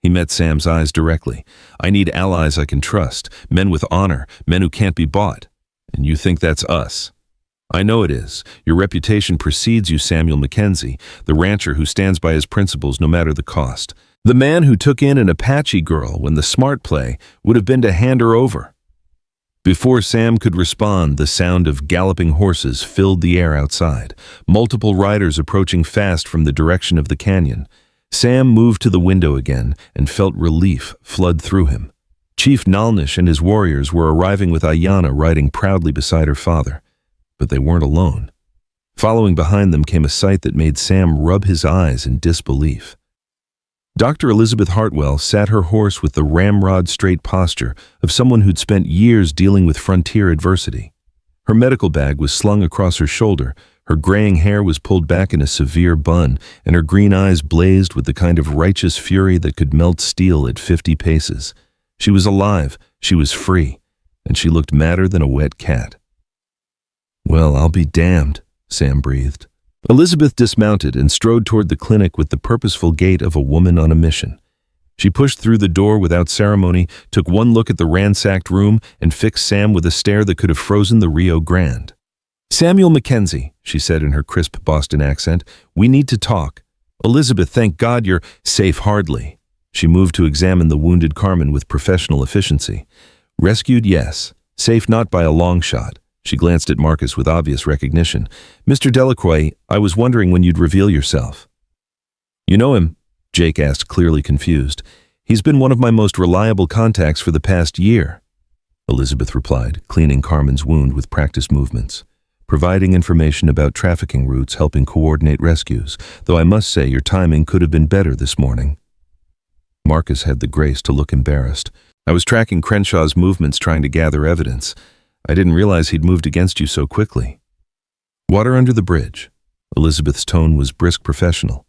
He met Sam's eyes directly. I need allies I can trust, men with honor, men who can't be bought. And you think that's us? I know it is. Your reputation precedes you, Samuel McKenzie, the rancher who stands by his principles no matter the cost. The man who took in an Apache girl when the smart play would have been to hand her over. Before Sam could respond, the sound of galloping horses filled the air outside, multiple riders approaching fast from the direction of the canyon. Sam moved to the window again and felt relief flood through him. Chief Nalnish and his warriors were arriving with Ayanna riding proudly beside her father. But they weren't alone. Following behind them came a sight that made Sam rub his eyes in disbelief. Dr. Elizabeth Hartwell sat her horse with the ramrod straight posture of someone who'd spent years dealing with frontier adversity. Her medical bag was slung across her shoulder, her graying hair was pulled back in a severe bun, and her green eyes blazed with the kind of righteous fury that could melt steel at 50 paces. She was alive, she was free, and she looked madder than a wet cat. Well, I'll be damned, Sam breathed. Elizabeth dismounted and strode toward the clinic with the purposeful gait of a woman on a mission. She pushed through the door without ceremony, took one look at the ransacked room, and fixed Sam with a stare that could have frozen the Rio Grande. Samuel McKenzie, she said in her crisp Boston accent, we need to talk. Elizabeth, thank God you're safe. Hardly. She moved to examine the wounded Carmen with professional efficiency. Rescued, yes. Safe not by a long shot. She glanced at Marcus with obvious recognition. Mr. Delacroix, I was wondering when you'd reveal yourself. You know him? Jake asked, clearly confused. He's been one of my most reliable contacts for the past year. Elizabeth replied, cleaning Carmen's wound with practiced movements. Providing information about trafficking routes, helping coordinate rescues, though I must say your timing could have been better this morning. Marcus had the grace to look embarrassed. I was tracking Crenshaw's movements, trying to gather evidence. I didn't realize he'd moved against you so quickly. Water under the bridge. Elizabeth's tone was brisk, professional.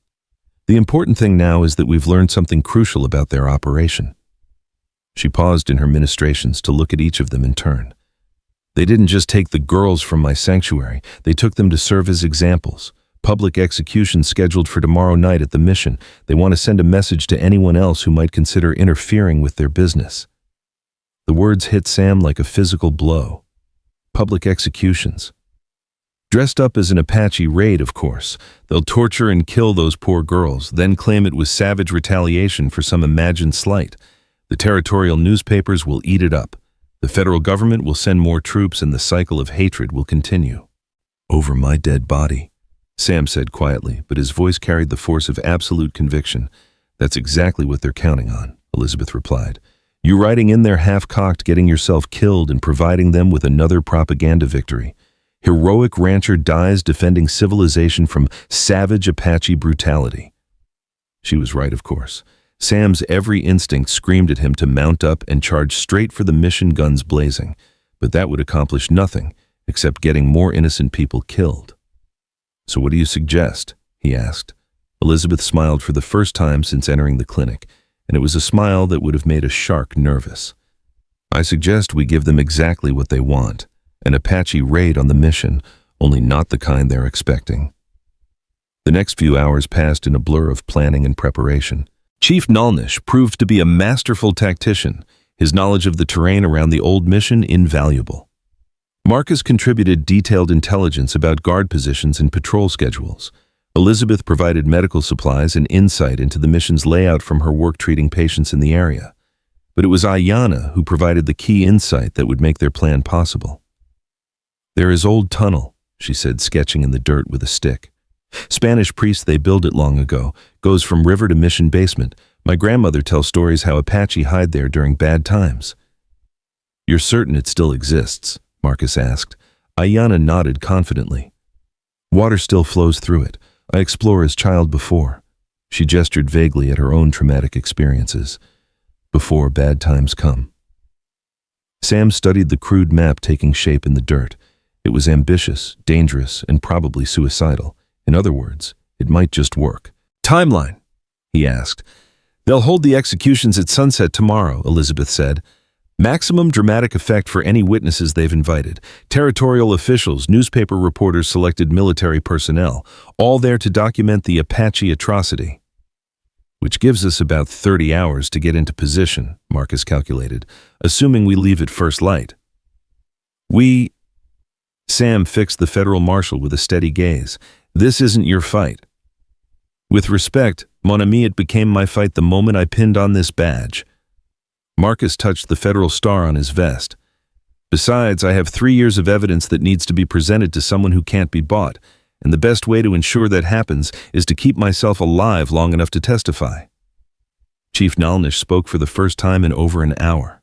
The important thing now is that we've learned something crucial about their operation. She paused in her ministrations to look at each of them in turn. They didn't just take the girls from my sanctuary, they took them to serve as examples. Public execution scheduled for tomorrow night at the mission. They want to send a message to anyone else who might consider interfering with their business. The words hit Sam like a physical blow. Public executions. Dressed up as an Apache raid, of course. They'll torture and kill those poor girls, then claim it was savage retaliation for some imagined slight. The territorial newspapers will eat it up. The federal government will send more troops and the cycle of hatred will continue. Over my dead body, Sam said quietly, but his voice carried the force of absolute conviction. That's exactly what they're counting on, Elizabeth replied. You riding in there half-cocked, getting yourself killed and providing them with another propaganda victory. Heroic rancher dies defending civilization from savage Apache brutality. She was right, of course. Sam's every instinct screamed at him to mount up and charge straight for the mission, guns blazing, but that would accomplish nothing except getting more innocent people killed. So what do you suggest? He asked. Elizabeth smiled for the first time since entering the clinic, and it was a smile that would have made a shark nervous. I suggest we give them exactly what they want, an Apache raid on the mission, only not the kind they're expecting. The next few hours passed in a blur of planning and preparation. Chief Nalnish proved to be a masterful tactician, his knowledge of the terrain around the old mission invaluable. Marcus contributed detailed intelligence about guard positions and patrol schedules. Elizabeth provided medical supplies and insight into the mission's layout from her work treating patients in the area. But it was Ayanna who provided the key insight that would make their plan possible. There is old tunnel, she said, sketching in the dirt with a stick. Spanish priests, they built it long ago, goes from river to mission basement. My grandmother tells stories how Apache hide there during bad times. You're certain it still exists? Marcus asked. Ayanna nodded confidently. Water still flows through it. I explored as child before. She gestured vaguely at her own traumatic experiences. Before bad times come. Sam studied the crude map taking shape in the dirt. It was ambitious, dangerous, and probably suicidal. In other words, it might just work. Timeline, he asked. They'll hold the executions at sunset tomorrow, Elizabeth said. Maximum dramatic effect for any witnesses they've invited. Territorial officials, newspaper reporters, selected military personnel, all there to document the Apache atrocity. Which gives us about 30 hours to get into position, Marcus calculated, assuming we leave at first light. Sam fixed the federal marshal with a steady gaze. This isn't your fight. With respect, mon ami, it became my fight the moment I pinned on this badge. Marcus touched the federal star on his vest. Besides, I have 3 years of evidence that needs to be presented to someone who can't be bought, and the best way to ensure that happens is to keep myself alive long enough to testify. Chief Nalnish spoke for the first time in over an hour.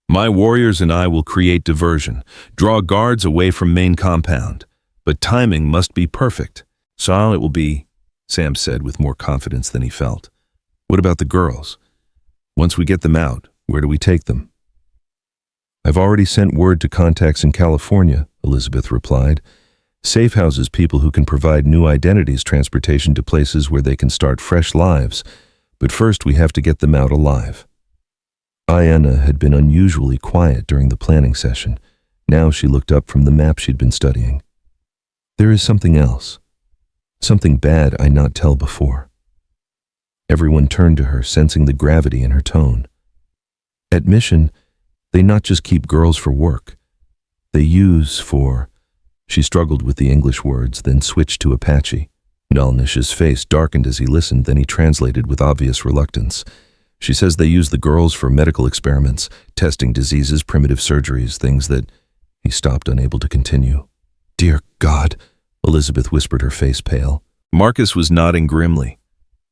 My warriors and I will create diversion, draw guards away from main compound, but timing must be perfect. So it will be, Sam said with more confidence than he felt. What about the girls? Once we get them out, where do we take them? I've already sent word to contacts in California, Elizabeth replied. Safe houses people who can provide new identities, transportation to places where they can start fresh lives. But first we have to get them out alive. Ayanna had been unusually quiet during the planning session. Now she looked up from the map she'd been studying. There is something else. Something bad I not tell before. Everyone turned to her, sensing the gravity in her tone. At mission, they not just keep girls for work. They use for... She struggled with the English words, then switched to Apache. Nalnish's face darkened as he listened, then he translated with obvious reluctance. She says they use the girls for medical experiments, testing diseases, primitive surgeries, things that... He stopped, unable to continue. Dear God, Elizabeth whispered, her face pale. Marcus was nodding grimly.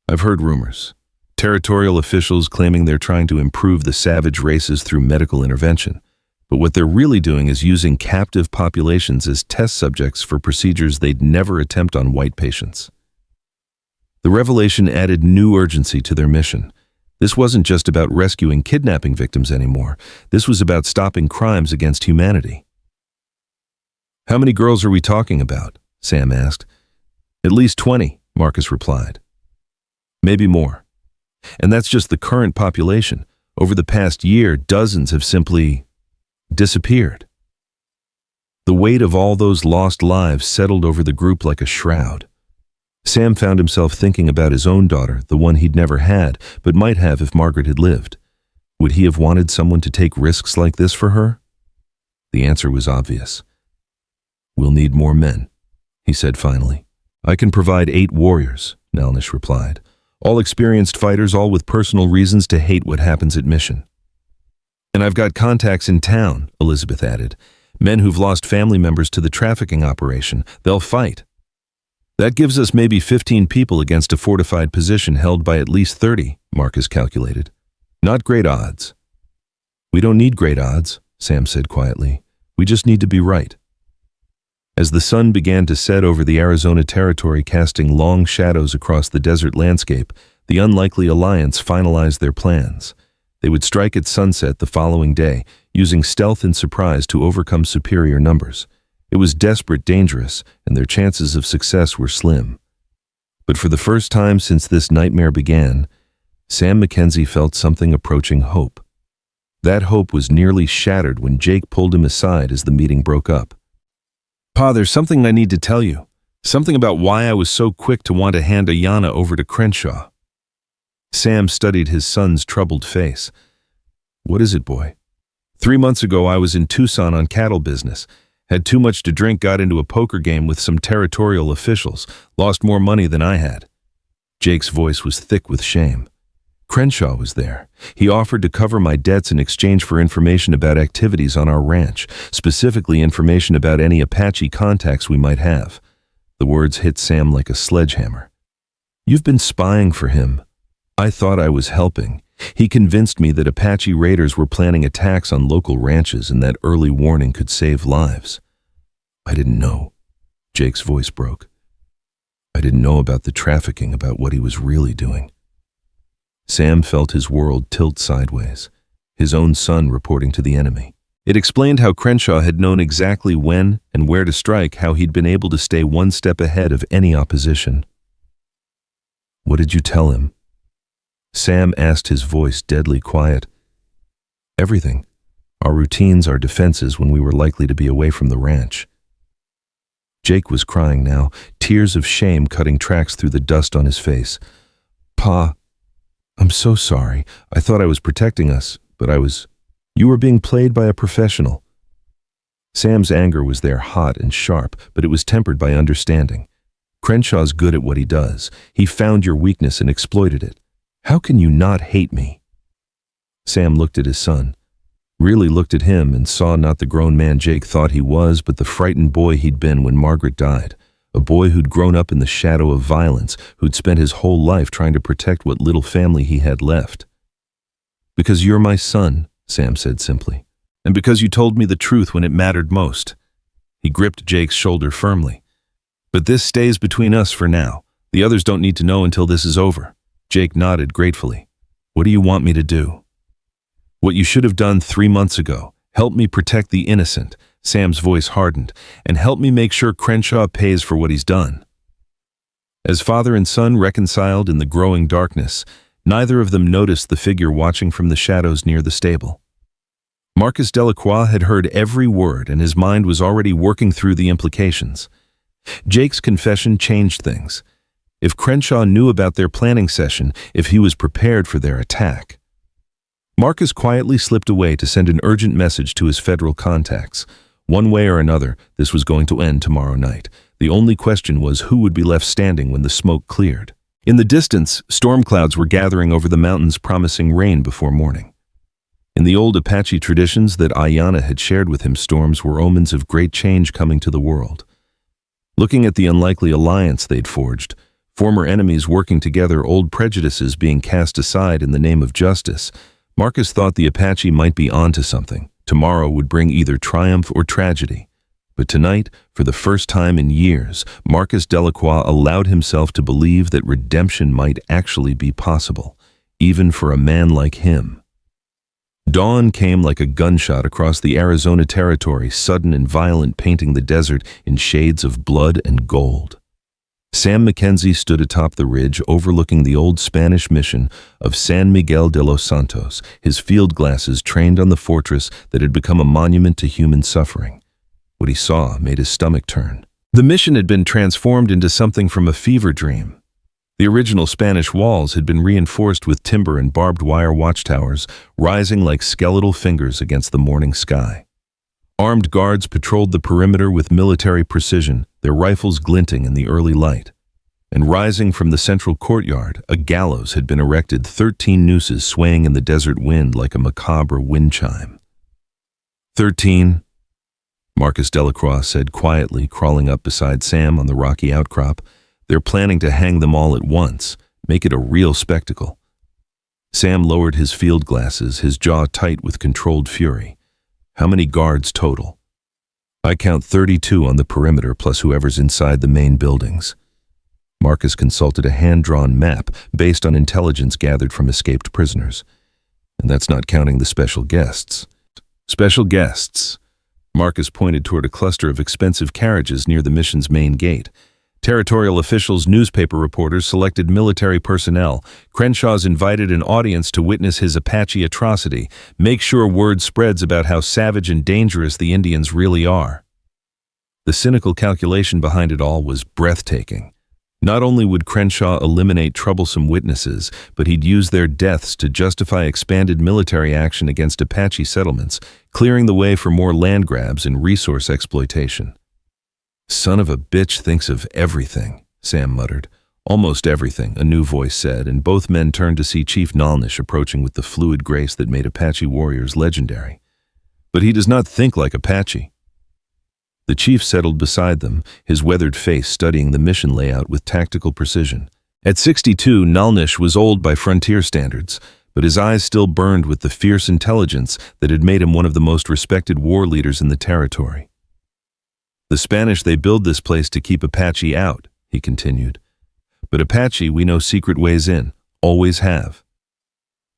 I've heard rumors. Territorial officials claiming they're trying to improve the savage races through medical intervention. But what they're really doing is using captive populations as test subjects for procedures they'd never attempt on white patients. The revelation added new urgency to their mission. This wasn't just about rescuing kidnapping victims anymore. This was about stopping crimes against humanity. How many girls are we talking about? Sam asked. At least 20, Marcus replied. Maybe more. And that's just the current population. Over the past year, dozens have simply disappeared. The weight of all those lost lives settled over the group like a shroud. Sam found himself thinking about his own daughter, the one he'd never had, but might have if Margaret had lived. Would he have wanted someone to take risks like this for her? The answer was obvious. "We'll need more men," he said finally. "I can provide 8 warriors," Nalnish replied. "All experienced fighters, all with personal reasons to hate what happens at Mission." "And I've got contacts in town," Elizabeth added. "Men who've lost family members to the trafficking operation. They'll fight." "That gives us maybe 15 people against a fortified position held by at least 30, Marcus calculated. "Not great odds." "We don't need great odds," Sam said quietly. "We just need to be right." As the sun began to set over the Arizona territory, casting long shadows across the desert landscape, the unlikely alliance finalized their plans. They would strike at sunset the following day, using stealth and surprise to overcome superior numbers. It was desperate, dangerous, and their chances of success were slim. But for the first time since this nightmare began, Sam McKenzie felt something approaching hope. That hope was nearly shattered when Jake pulled him aside as the meeting broke up. "Pa, there's something I need to tell you. Something about why I was so quick to want to hand Ayanna over to Crenshaw." Sam studied his son's troubled face. "What is it, boy?" "3 months ago I was in Tucson on cattle business. Had too much to drink, got into a poker game with some territorial officials, lost more money than I had." Jake's voice was thick with shame. "Crenshaw was there. He offered to cover my debts in exchange for information about activities on our ranch, specifically information about any Apache contacts we might have." The words hit Sam like a sledgehammer. "You've been spying for him. I thought I was helping. He convinced me that Apache raiders were planning attacks on local ranches and that early warning could save lives." "I didn't know." Jake's voice broke. "I didn't know about the trafficking, about what he was really doing." Sam felt his world tilt sideways, his own son reporting to the enemy. It explained how Crenshaw had known exactly when and where to strike, how he'd been able to stay one step ahead of any opposition. "What did you tell him?" Sam asked, his voice deadly quiet. "Everything. Our routines, our defenses when we were likely to be away from the ranch." Jake was crying now, tears of shame cutting tracks through the dust on his face. "Pa, I'm so sorry. I thought I was protecting us, but you were being played by a professional." Sam's anger was there, hot and sharp, but it was tempered by understanding. "Crenshaw's good at what he does. He found your weakness and exploited it. How can you not hate me?" Sam looked at his son, really looked at him, and saw not the grown man Jake thought he was, but the frightened boy he'd been when Margaret died. A boy who'd grown up in the shadow of violence, who'd spent his whole life trying to protect what little family he had left. "Because you're my son," Sam said simply, "and because you told me the truth when it mattered most." He gripped Jake's shoulder firmly. "But this stays between us for now. The others don't need to know until this is over." Jake nodded gratefully. "What do you want me to do?" "What you should have done 3 months ago. Help me protect the innocent." Sam's voice hardened. "And help me make sure Crenshaw pays for what he's done." As father and son reconciled in the growing darkness, neither of them noticed the figure watching from the shadows near the stable. Marcus Delacroix had heard every word, and his mind was already working through the implications. Jake's confession changed things. If Crenshaw knew about their planning session, if he was prepared for their attack. Marcus quietly slipped away to send an urgent message to his federal contacts. One way or another, this was going to end tomorrow night. The only question was who would be left standing when the smoke cleared. In the distance, storm clouds were gathering over the mountains, promising rain before morning. In the old Apache traditions that Ayanna had shared with him, storms were omens of great change coming to the world. Looking at the unlikely alliance they'd forged, former enemies working together, old prejudices being cast aside in the name of justice, Marcus thought the Apache might be onto something. Tomorrow would bring either triumph or tragedy. But tonight, for the first time in years, Marcus Delacroix allowed himself to believe that redemption might actually be possible, even for a man like him. Dawn came like a gunshot across the Arizona territory, sudden and violent, painting the desert in shades of blood and gold. Sam McKenzie stood atop the ridge overlooking the old Spanish mission of San Miguel de los Santos, his field glasses trained on the fortress that had become a monument to human suffering. What he saw made his stomach turn. The mission had been transformed into something from a fever dream. The original Spanish walls had been reinforced with timber and barbed wire watchtowers, rising like skeletal fingers against the morning sky. Armed guards patrolled the perimeter with military precision, their rifles glinting in the early light. And rising from the central courtyard, a gallows had been erected, 13 nooses swaying in the desert wind like a macabre wind chime. 13, Marcus Delacroix said quietly, crawling up beside Sam on the rocky outcrop. They're planning to hang them all at once, make it a real spectacle. Sam lowered his field glasses, his jaw tight with controlled fury. How many guards total? I count 32 on the perimeter plus whoever's inside the main buildings. Marcus consulted a hand-drawn map based on intelligence gathered from escaped prisoners. And that's not counting the special guests. Special guests. Marcus pointed toward a cluster of expensive carriages near the mission's main gate. Territorial officials, newspaper reporters, selected military personnel. Crenshaw's invited an audience to witness his Apache atrocity. Make sure word spreads about how savage and dangerous the Indians really are. The cynical calculation behind it all was breathtaking. Not only would Crenshaw eliminate troublesome witnesses, but he'd use their deaths to justify expanded military action against Apache settlements, clearing the way for more land grabs and resource exploitation. Son of a bitch thinks of everything, Sam muttered. Almost everything, a new voice said, and both men turned to see Chief Nalnish approaching with the fluid grace that made Apache warriors legendary. But he does not think like Apache. The chief settled beside them, his weathered face studying the mission layout with tactical precision. At 62, Nalnish was old by frontier standards, but his eyes still burned with the fierce intelligence that had made him one of the most respected war leaders in the territory. The Spanish, they build this place to keep Apache out, he continued. But Apache, we know secret ways in, always have.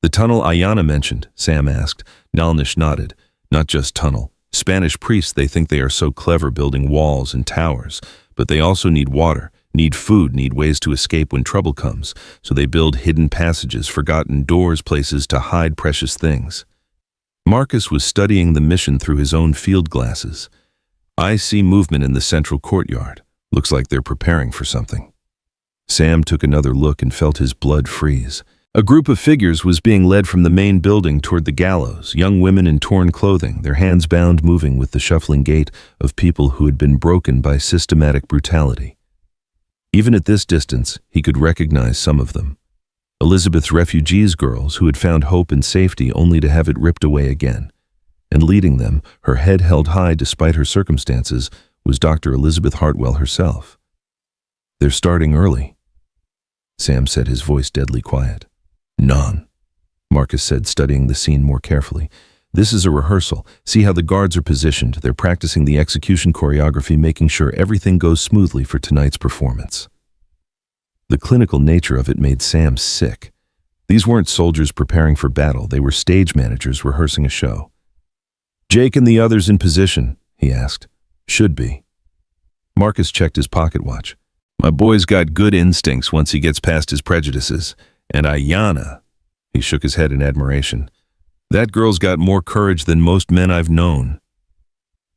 The tunnel Ayana mentioned, Sam asked. Nalnish nodded. Not just tunnel. Spanish priests, they think they are so clever building walls and towers, but they also need water, need food, need ways to escape when trouble comes, so they build hidden passages, forgotten doors, places to hide precious things. Marcus was studying the mission through his own field glasses. I see movement in the central courtyard. Looks like they're preparing for something. Sam took another look and felt his blood freeze. A group of figures was being led from the main building toward the gallows, young women in torn clothing, their hands bound, moving with the shuffling gait of people who had been broken by systematic brutality. Even at this distance, he could recognize some of them. Elizabeth's refugees girls who had found hope and safety only to have it ripped away again. And leading them, her head held high despite her circumstances, was Dr. Elizabeth Hartwell herself. They're starting early, Sam said, his voice deadly quiet. None, Marcus said, studying the scene more carefully. This is a rehearsal. See how the guards are positioned. They're practicing the execution choreography, making sure everything goes smoothly for tonight's performance. The clinical nature of it made Sam sick. These weren't soldiers preparing for battle. They were stage managers rehearsing a show. Jake and the others in position, he asked. Should be. Marcus checked his pocket watch. My boy's got good instincts once he gets past his prejudices. And Ayana, he shook his head in admiration. That girl's got more courage than most men I've known.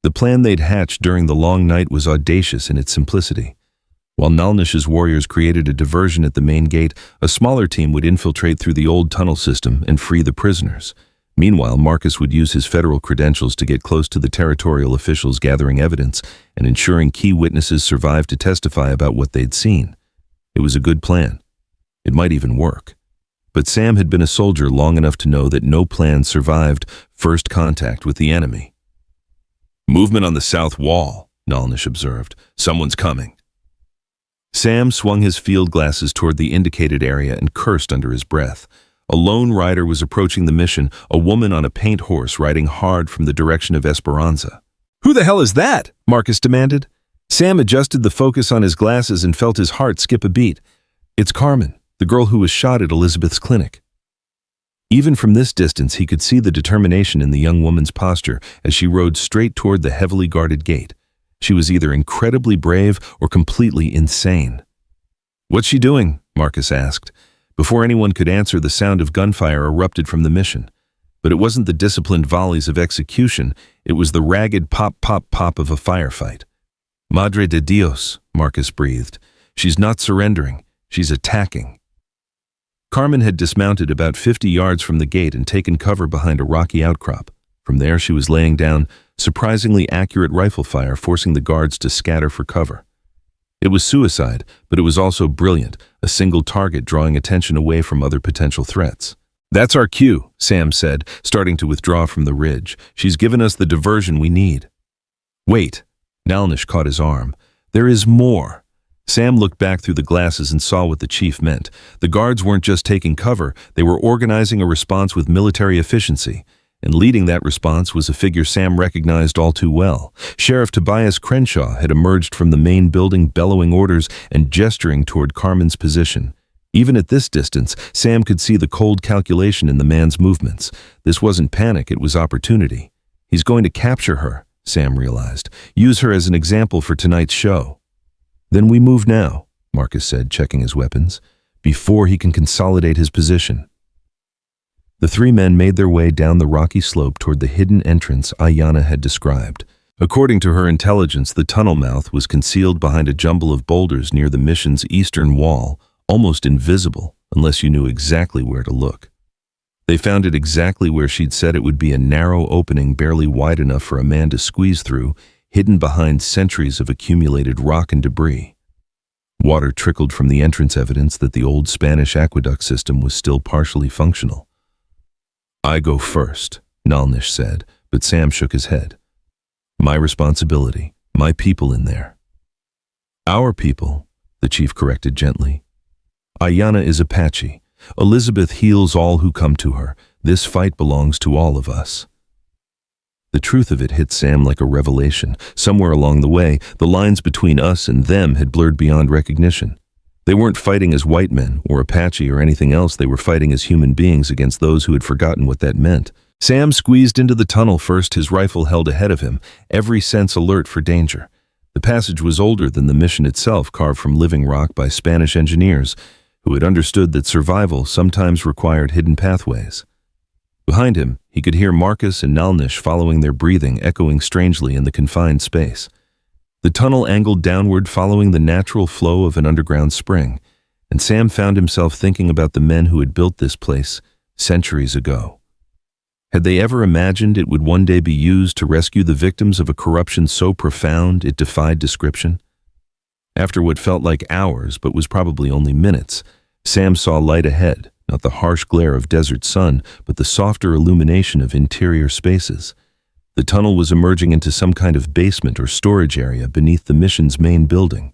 The plan they'd hatched during the long night was audacious in its simplicity. While Nalnish's warriors created a diversion at the main gate, a smaller team would infiltrate through the old tunnel system and free the prisoners. Meanwhile, Marcus would use his federal credentials to get close to the territorial officials, gathering evidence and ensuring key witnesses survived to testify about what they'd seen. It was a good plan. It might even work. But Sam had been a soldier long enough to know that no plan survived first contact with the enemy. Movement on the south wall, Nalnish observed. Someone's coming. Sam swung his field glasses toward the indicated area and cursed under his breath. A lone rider was approaching the mission, a woman on a paint horse riding hard from the direction of Esperanza. Who the hell is that? Marcus demanded. Sam adjusted the focus on his glasses and felt his heart skip a beat. It's Carmen, the girl who was shot at Elizabeth's clinic. Even from this distance, he could see the determination in the young woman's posture as she rode straight toward the heavily guarded gate. She was either incredibly brave or completely insane. "What's she doing?" Marcus asked. Before anyone could answer, the sound of gunfire erupted from the mission. But it wasn't the disciplined volleys of execution, it was the ragged pop-pop-pop of a firefight. "Madre de Dios," Marcus breathed. "She's not surrendering, she's attacking." Carmen had dismounted about 50 yards from the gate and taken cover behind a rocky outcrop. From there she was laying down surprisingly accurate rifle fire, forcing the guards to scatter for cover. It was suicide, but it was also brilliant, a single target drawing attention away from other potential threats. "That's our cue," Sam said, starting to withdraw from the ridge. "She's given us the diversion we need." "Wait." Nalnish caught his arm. "There is more." Sam looked back through the glasses and saw what the chief meant. The guards weren't just taking cover, they were organizing a response with military efficiency. And leading that response was a figure Sam recognized all too well. Sheriff Tobias Crenshaw had emerged from the main building, bellowing orders and gesturing toward Carmen's position. Even at this distance, Sam could see the cold calculation in the man's movements. This wasn't panic, it was opportunity. He's going to capture her, Sam realized. Use her as an example for tonight's show. "Then we move now," Marcus said, checking his weapons, "before he can consolidate his position." The three men made their way down the rocky slope toward the hidden entrance Ayanna had described. According to her intelligence, the tunnel mouth was concealed behind a jumble of boulders near the mission's eastern wall, almost invisible unless you knew exactly where to look. They found it exactly where she'd said it would be, a narrow opening barely wide enough for a man to squeeze through, hidden behind centuries of accumulated rock and debris. Water trickled from the entrance, evidence that the old Spanish aqueduct system was still partially functional. "I go first," Nalnish said, but Sam shook his head. "My responsibility, my people in there." "Our people," the chief corrected gently. "Ayanna is Apache. Elizabeth heals all who come to her. This fight belongs to all of us." The truth of it hit Sam like a revelation. Somewhere along the way, the lines between us and them had blurred beyond recognition. They weren't fighting as white men or Apache or anything else. They were fighting as human beings against those who had forgotten what that meant. Sam squeezed into the tunnel first, his rifle held ahead of him, every sense alert for danger. The passage was older than the mission itself, carved from living rock by Spanish engineers who had understood that survival sometimes required hidden pathways. Behind him, he could hear Marcus and Nalnish following their breathing, echoing strangely in the confined space. The tunnel angled downward, following the natural flow of an underground spring, and Sam found himself thinking about the men who had built this place centuries ago. Had they ever imagined it would one day be used to rescue the victims of a corruption so profound it defied description? After what felt like hours but was probably only minutes, Sam saw light ahead, not the harsh glare of desert sun, but the softer illumination of interior spaces. The tunnel was emerging into some kind of basement or storage area beneath the mission's main building.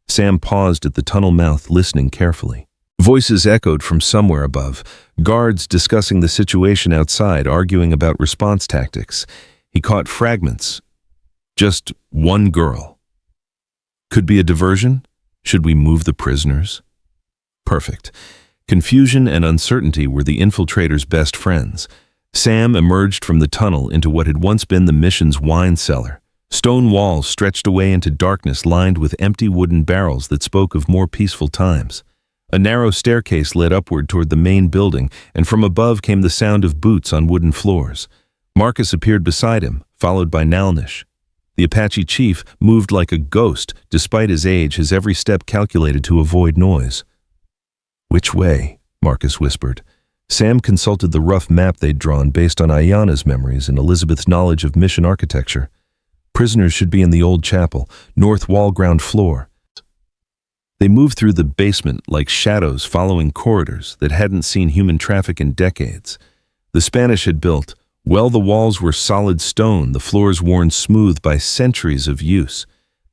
Sam paused at the tunnel mouth, listening carefully. Voices echoed from somewhere above, guards discussing the situation outside, arguing about response tactics. He caught fragments. Just one girl. Could be a diversion? Should we move the prisoners? Perfect. Confusion and uncertainty were the infiltrators' best friends. Sam emerged from the tunnel into what had once been the mission's wine cellar. Stone walls stretched away into darkness, lined with empty wooden barrels that spoke of more peaceful times. A narrow staircase led upward toward the main building, and from above came the sound of boots on wooden floors. Marcus appeared beside him, followed by Nalnish. The Apache chief moved like a ghost. Despite his age, his every step calculated to avoid noise. "Which way?" Marcus whispered. Sam consulted the rough map they'd drawn based on Ayanna's memories and Elizabeth's knowledge of mission architecture. Prisoners should be in the old chapel, north wall, ground floor. They moved through the basement like shadows, following corridors that hadn't seen human traffic in decades. The Spanish had built, well, the walls were solid stone, the floors worn smooth by centuries of use.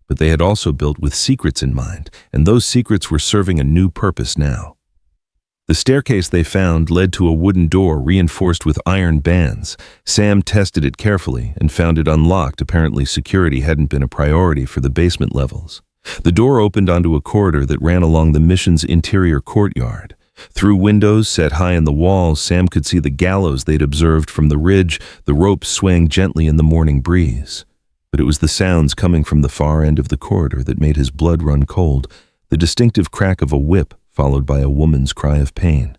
But they had also built with secrets in mind, and those secrets were serving a new purpose now. The staircase they found led to a wooden door reinforced with iron bands. Sam tested it carefully and found it unlocked. Apparently security hadn't been a priority for the basement levels. The door opened onto a corridor that ran along the mission's interior courtyard. Through windows set high in the walls, Sam could see the gallows they'd observed from the ridge, the ropes swaying gently in the morning breeze. But it was the sounds coming from the far end of the corridor that made his blood run cold. the distinctive crack of a whip followed by a woman's cry of pain.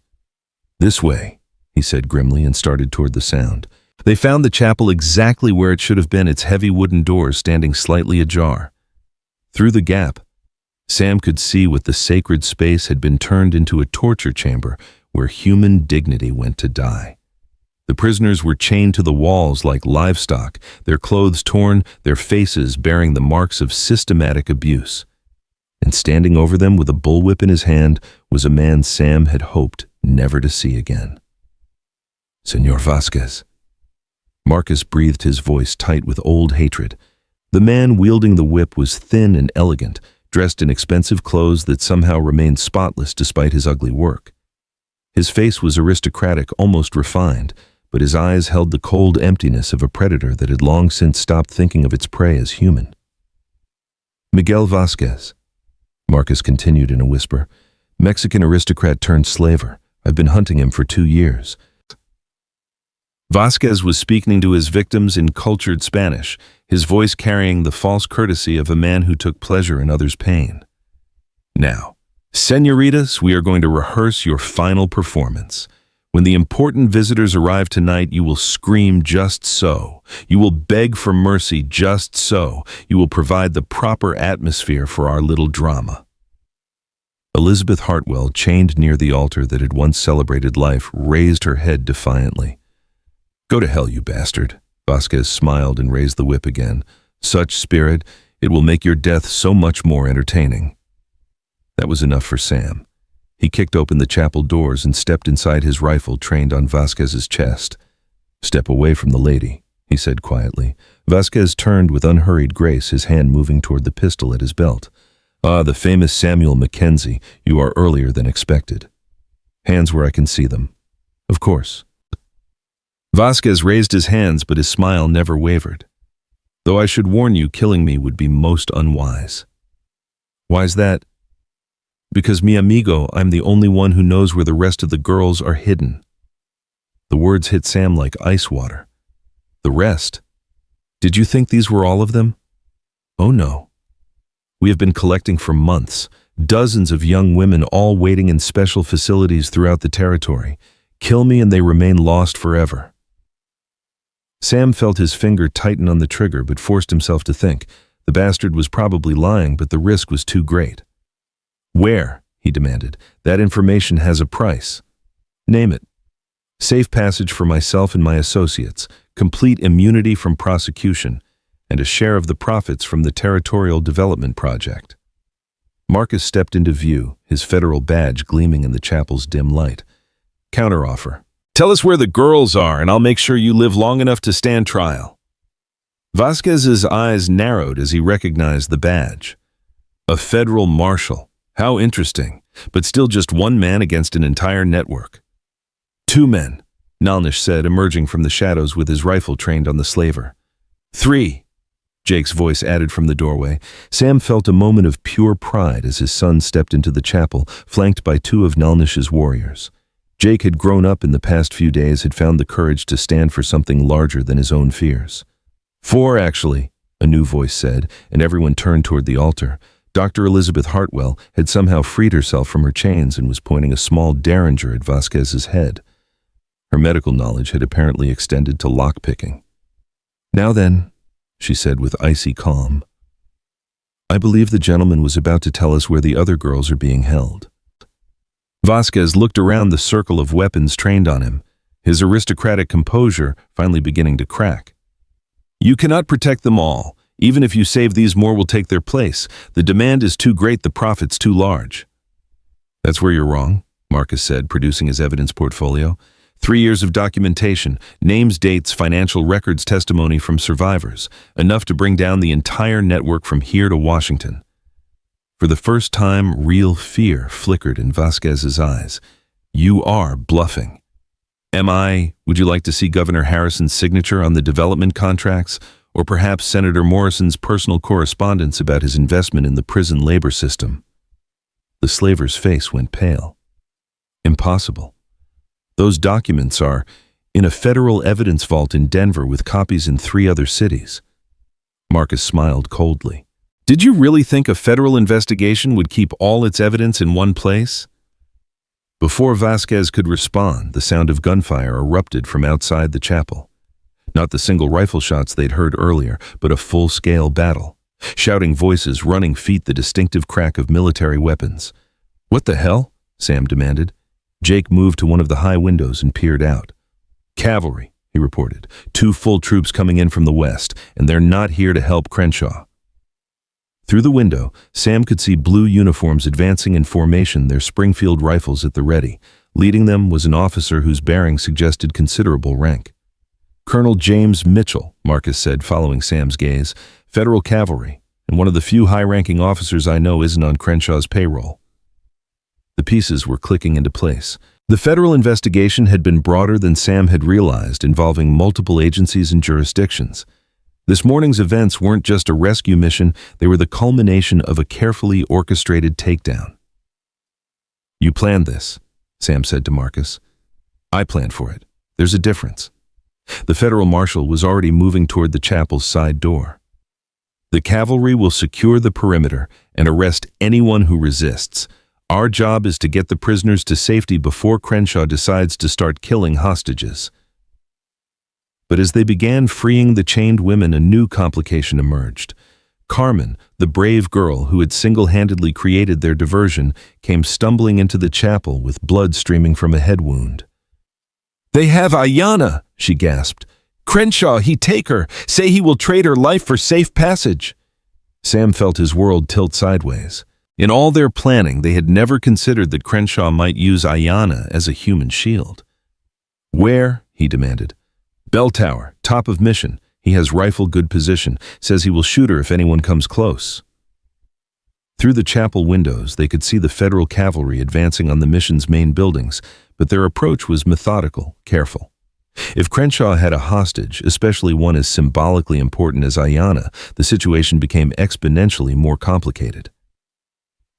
"This way," he said grimly and started toward the sound. They found the chapel exactly where it should have been, its heavy wooden doors standing slightly ajar. Through the gap, Sam could see what the sacred space had been turned into a torture chamber where human dignity went to die. The prisoners were chained to the walls like livestock, their clothes torn, their faces bearing the marks of systematic abuse. And standing over them with a bullwhip in his hand was a man Sam had hoped never to see again. "Señor Vasquez." Marcus breathed, his voice tight with old hatred. The man wielding the whip was thin and elegant, dressed in expensive clothes that somehow remained spotless despite his ugly work. His face was aristocratic, almost refined, but his eyes held the cold emptiness of a predator that had long since stopped thinking of its prey as human. "Miguel Vasquez," Marcus continued in a whisper, "Mexican aristocrat turned slaver. I've been hunting him for 2 years." Vasquez was speaking to his victims in cultured Spanish, his voice carrying the false courtesy of a man who took pleasure in others' pain. "Now, señoritas, we are going to rehearse your final performance. When the important visitors arrive tonight, you will scream just so. You will beg for mercy just so. You will provide the proper atmosphere for our little drama." Elizabeth Hartwell, chained near the altar that had once celebrated life, raised her head defiantly. "Go to hell, you bastard." Vasquez smiled and raised the whip again. "Such spirit, it will make your death so much more entertaining." That was enough for Sam. He kicked open the chapel doors and stepped inside, his rifle trained on Vasquez's chest. "Step away from the lady," he said quietly. Vasquez turned with unhurried grace, his hand moving toward the pistol at his belt. "Ah, the famous Samuel McKenzie, you are earlier than expected." "Hands where I can see them." "Of course." Vasquez raised his hands, but his smile never wavered. "Though I should warn you, killing me would be most unwise." "Why's that?" "Because, mi amigo, I'm the only one who knows where the rest of the girls are hidden." The words hit Sam like ice water. "The rest? Did you think these were all of them?" "Oh no. We have been collecting for months, dozens of young women all waiting in special facilities throughout the territory. Kill me and they remain lost forever." Sam felt his finger tighten on the trigger, but forced himself to think. The bastard was probably lying, but the risk was too great. "Where?" he demanded. "That information has a price." "Name it." "Safe passage for myself and my associates, complete immunity from prosecution, and a share of the profits from the Territorial Development Project." Marcus stepped into view, his federal badge gleaming in the chapel's dim light. "Counteroffer. Tell us where the girls are, and I'll make sure you live long enough to stand trial." Vasquez's eyes narrowed as he recognized the badge. A federal marshal. How interesting, but still just one man against an entire network. "2 men, Nalnish said, emerging from the shadows with his rifle trained on the slaver. "3, Jake's voice added from the doorway. Sam felt a moment of pure pride as his son stepped into the chapel, flanked by 2 of Nalnish's warriors. Jake had grown up in the past few days, had found the courage to stand for something larger than his own fears. 4, actually, a new voice said, and everyone turned toward the altar. Dr. Elizabeth Hartwell had somehow freed herself from her chains and was pointing a small derringer at Vasquez's head. Her medical knowledge had apparently extended to lockpicking. "Now then," she said with icy calm, "I believe the gentleman was about to tell us where the other girls are being held." Vasquez looked around the circle of weapons trained on him, his aristocratic composure finally beginning to crack. "You cannot protect them all. Even if you save these, more will take their place. The demand is too great, the profits too large." "That's where you're wrong," Marcus said, producing his evidence portfolio. 3 years of documentation, names, dates, financial records, testimony from survivors, enough to bring down the entire network from here to Washington. For the first time, real fear flickered in Vasquez's eyes. "You are bluffing." Would you like to see Governor Harrison's signature on the development contracts, or perhaps Senator Morrison's personal correspondence about his investment in the prison labor system?" The slaver's face went pale. "Impossible. Those documents are in a federal evidence vault in Denver with copies in 3 other cities." Marcus smiled coldly. Did you really think a federal investigation would keep all its evidence in one place? Before Vasquez could respond, the sound of gunfire erupted from outside the chapel. Not the single rifle shots they'd heard earlier, but a full-scale battle. Shouting voices, running feet, the distinctive crack of military weapons. "What the hell?" Sam demanded. Jake moved to one of the high windows and peered out. "Cavalry," he reported. "2 full troops coming in from the west, and they're not here to help Crenshaw." Through the window, Sam could see blue uniforms advancing in formation, their Springfield rifles at the ready. Leading them was an officer whose bearing suggested considerable rank. "Colonel James Mitchell," Marcus said, following Sam's gaze. "Federal cavalry, and one of the few high-ranking officers I know isn't on Crenshaw's payroll." The pieces were clicking into place. The federal investigation had been broader than Sam had realized, involving multiple agencies and jurisdictions. This morning's events weren't just a rescue mission, they were the culmination of a carefully orchestrated takedown. "You planned this," Sam said to Marcus. "I planned for it. There's a difference." The federal marshal was already moving toward the chapel's side door. "The cavalry will secure the perimeter and arrest anyone who resists. Our job is to get the prisoners to safety before Crenshaw decides to start killing hostages." But as they began freeing the chained women, a new complication emerged. Carmen, the brave girl who had single-handedly created their diversion, came stumbling into the chapel with blood streaming from a head wound. "They have Ayanna," she gasped. "Crenshaw, he take her. Say he will trade her life for safe passage." Sam felt his world tilt sideways. In all their planning, they had never considered that Crenshaw might use Ayanna as a human shield. "Where?" he demanded. "Bell tower, top of mission. He has rifle good position. Says he will shoot her if anyone comes close." Through the chapel windows, they could see the federal cavalry advancing on the mission's main buildings, but their approach was methodical, careful. If Crenshaw had a hostage, especially one as symbolically important as Ayanna, the situation became exponentially more complicated.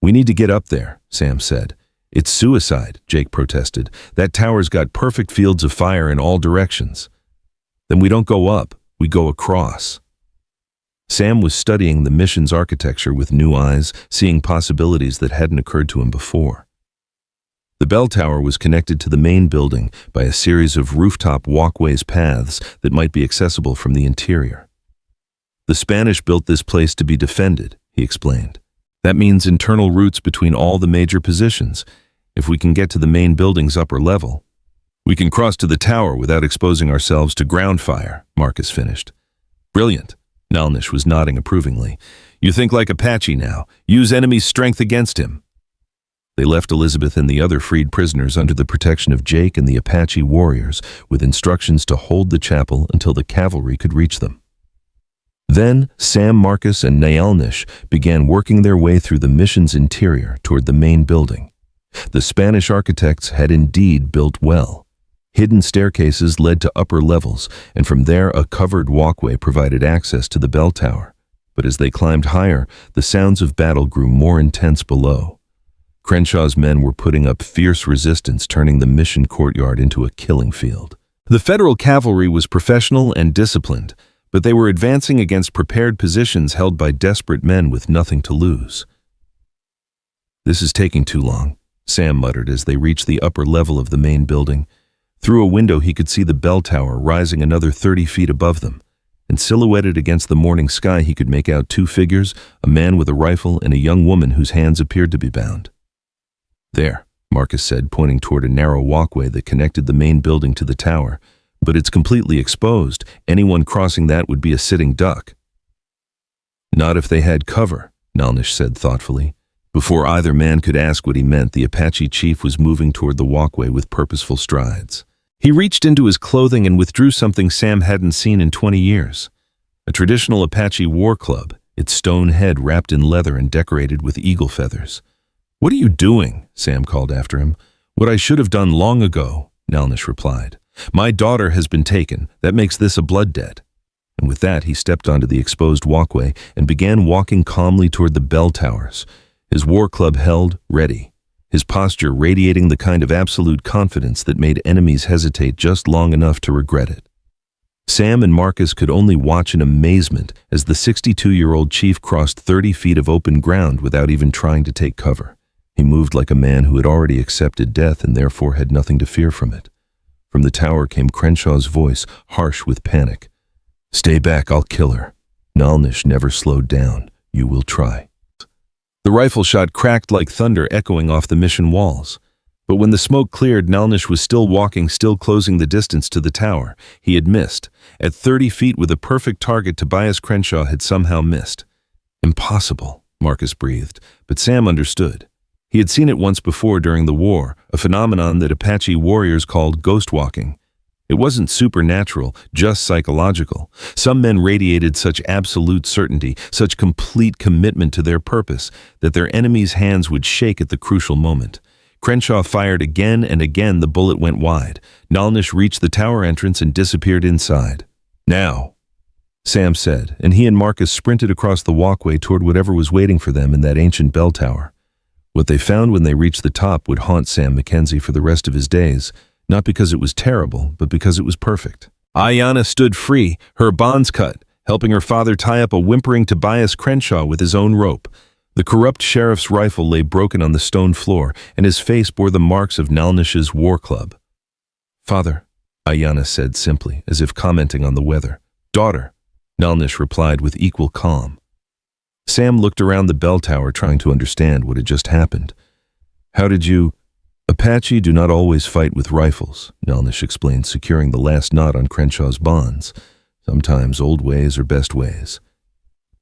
"We need to get up there," Sam said. "It's suicide," Jake protested. "That tower's got perfect fields of fire in all directions." "Then we don't go up, we go across." Sam was studying the mission's architecture with new eyes, seeing possibilities that hadn't occurred to him before. The bell tower was connected to the main building by a series of rooftop walkways paths that might be accessible from the interior. "The Spanish built this place to be defended," he explained. "That means internal routes between all the major positions. If we can get to the main building's upper level, we can cross to the tower without exposing ourselves to ground fire," Marcus finished. "Brilliant." Nalnish was nodding approvingly. "You think like Apache now. Use enemy's strength against him." They left Elizabeth and the other freed prisoners under the protection of Jake and the Apache warriors, with instructions to hold the chapel until the cavalry could reach them. Then Sam, Marcus, and Nalnish began working their way through the mission's interior toward the main building. The Spanish architects had indeed built well. Hidden staircases led to upper levels, and from there a covered walkway provided access to the bell tower. But as they climbed higher, the sounds of battle grew more intense below. Crenshaw's men were putting up fierce resistance, turning the mission courtyard into a killing field. The federal cavalry was professional and disciplined, but they were advancing against prepared positions held by desperate men with nothing to lose. "This is taking too long," Sam muttered as they reached the upper level of the main building. Through a window he could see the bell tower rising another 30 feet above them, and silhouetted against the morning sky he could make out 2 figures, a man with a rifle and a young woman whose hands appeared to be bound. "There," Marcus said, pointing toward a narrow walkway that connected the main building to the tower. "But it's completely exposed. Anyone crossing that would be a sitting duck." "Not if they had cover," Nalnish said thoughtfully. Before either man could ask what he meant, the Apache chief was moving toward the walkway with purposeful strides. He reached into his clothing and withdrew something Sam hadn't seen in 20 years. A traditional Apache war club, its stone head wrapped in leather and decorated with eagle feathers. "What are you doing?" Sam called after him. "What I should have done long ago," Nalnish replied. "My daughter has been taken. That makes this a blood debt." And with that, he stepped onto the exposed walkway and began walking calmly toward the bell towers, his war club held, ready, his posture radiating the kind of absolute confidence that made enemies hesitate just long enough to regret it. Sam and Marcus could only watch in amazement as the 62-year-old chief crossed 30 feet of open ground without even trying to take cover. He moved like a man who had already accepted death and therefore had nothing to fear from it. From the tower came Crenshaw's voice, harsh with panic. "Stay back, I'll kill her." Nalnish never slowed down. "You will try." The rifle shot cracked like thunder echoing off the mission walls. But when the smoke cleared, Nalnish was still walking, still closing the distance to the tower. He had missed. At 30 feet with a perfect target, Tobias Crenshaw had somehow missed. "Impossible," Marcus breathed, but Sam understood. He had seen it once before during the war, a phenomenon that Apache warriors called ghost walking. It wasn't supernatural, just psychological. Some men radiated such absolute certainty, such complete commitment to their purpose, that their enemies' hands would shake at the crucial moment. Crenshaw fired again and again. The bullet went wide. Nalnish reached the tower entrance and disappeared inside. "Now," Sam said, and he and Marcus sprinted across the walkway toward whatever was waiting for them in that ancient bell tower. What they found when they reached the top would haunt Sam McKenzie for the rest of his days, not because it was terrible, but because it was perfect. Ayanna stood free, her bonds cut, helping her father tie up a whimpering Tobias Crenshaw with his own rope. The corrupt sheriff's rifle lay broken on the stone floor, and his face bore the marks of Nalnish's war club. "Father," Ayanna said simply, as if commenting on the weather. "Daughter," Nalnish replied with equal calm. Sam looked around the bell tower, trying to understand what had just happened. "How did you—" "Apache do not always fight with rifles," Nalnish explained, securing the last knot on Crenshaw's bonds. "Sometimes old ways are best ways."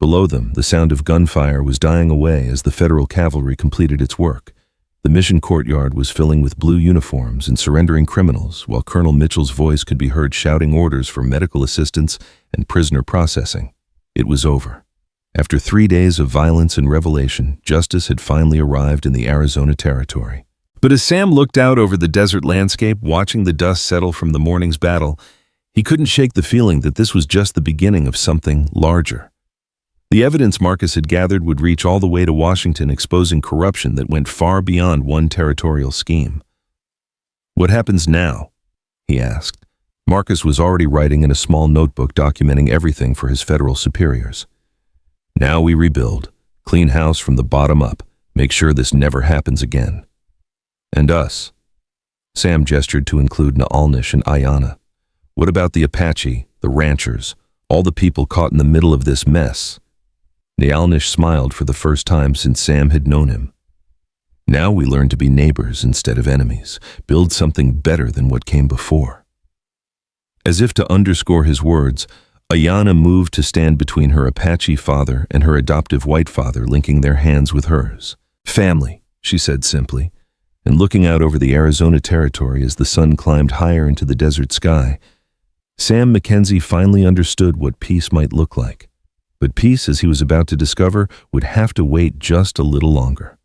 Below them, the sound of gunfire was dying away as the federal cavalry completed its work. The mission courtyard was filling with blue uniforms and surrendering criminals, while Colonel Mitchell's voice could be heard shouting orders for medical assistance and prisoner processing. It was over. After 3 days of violence and revelation, justice had finally arrived in the Arizona territory. But as Sam looked out over the desert landscape, watching the dust settle from the morning's battle, he couldn't shake the feeling that this was just the beginning of something larger. The evidence Marcus had gathered would reach all the way to Washington, exposing corruption that went far beyond one territorial scheme. "What happens now?" he asked. Marcus was already writing in a small notebook documenting everything for his federal superiors. "Now we rebuild, clean house from the bottom up, make sure this never happens again. And us." Sam gestured to include Nalnish and Ayanna. "What about the Apache, the ranchers, all the people caught in the middle of this mess?" Nalnish smiled for the first time since Sam had known him. "Now we learn to be neighbors instead of enemies, build something better than what came before." As if to underscore his words, Ayanna moved to stand between her Apache father and her adoptive white father, linking their hands with hers. "Family," she said simply, and looking out over the Arizona territory as the sun climbed higher into the desert sky, Sam McKenzie finally understood what peace might look like. But peace, as he was about to discover, would have to wait just a little longer.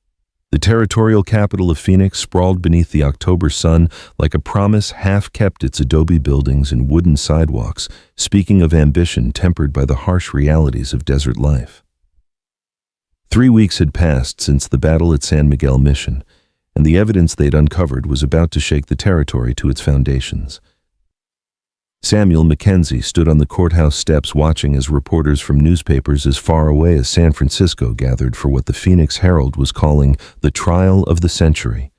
The territorial capital of Phoenix sprawled beneath the October sun like a promise half kept, its adobe buildings and wooden sidewalks, speaking of ambition tempered by the harsh realities of desert life. 3 weeks had passed since the battle at San Miguel Mission, and the evidence they'd uncovered was about to shake the territory to its foundations. Samuel McKenzie stood on the courthouse steps watching as reporters from newspapers as far away as San Francisco gathered for what the Phoenix Herald was calling the trial of the century.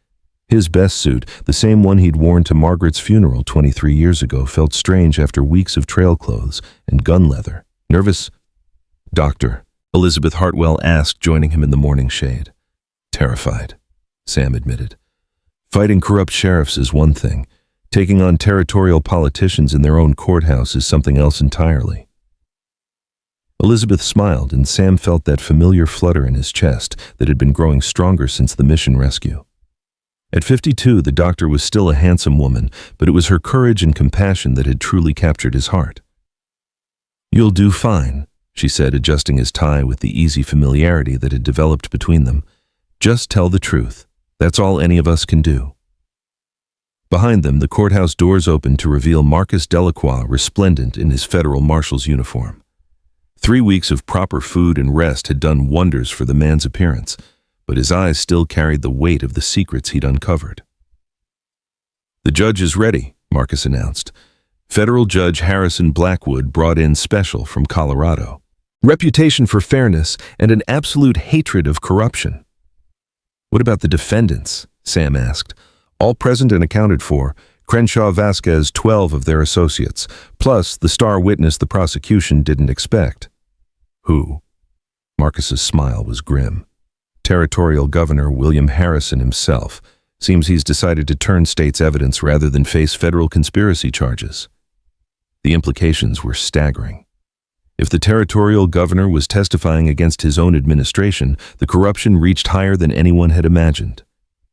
His best suit, the same one he'd worn to Margaret's funeral 23 years ago, felt strange after weeks of trail clothes and gun leather. "Nervous, Doctor?" Elizabeth Hartwell asked, joining him in the morning shade. "Terrified," Sam admitted. "Fighting corrupt sheriffs is one thing. Taking on territorial politicians in their own courthouse is something else entirely." Elizabeth smiled, and Sam felt that familiar flutter in his chest that had been growing stronger since the mission rescue. At 52, the doctor was still a handsome woman, but it was her courage and compassion that had truly captured his heart. "You'll do fine," she said, adjusting his tie with the easy familiarity that had developed between them. "Just tell the truth. That's all any of us can do." Behind them, the courthouse doors opened to reveal Marcus Delacroix, resplendent in his federal marshal's uniform. 3 weeks of proper food and rest had done wonders for the man's appearance, but his eyes still carried the weight of the secrets he'd uncovered. "The judge is ready," Marcus announced. Federal Judge Harrison Blackwood brought in special from Colorado. Reputation for fairness and an absolute hatred of corruption. What about the defendants? Sam asked. All present and accounted for. Crenshaw, Vasquez, 12 of their associates, plus the star witness the prosecution didn't expect. Who? Marcus's smile was grim. Territorial Governor William Harrison himself. Seems he's decided to turn state's evidence rather than face federal conspiracy charges. The implications were staggering. If the territorial governor was testifying against his own administration, the corruption reached higher than anyone had imagined.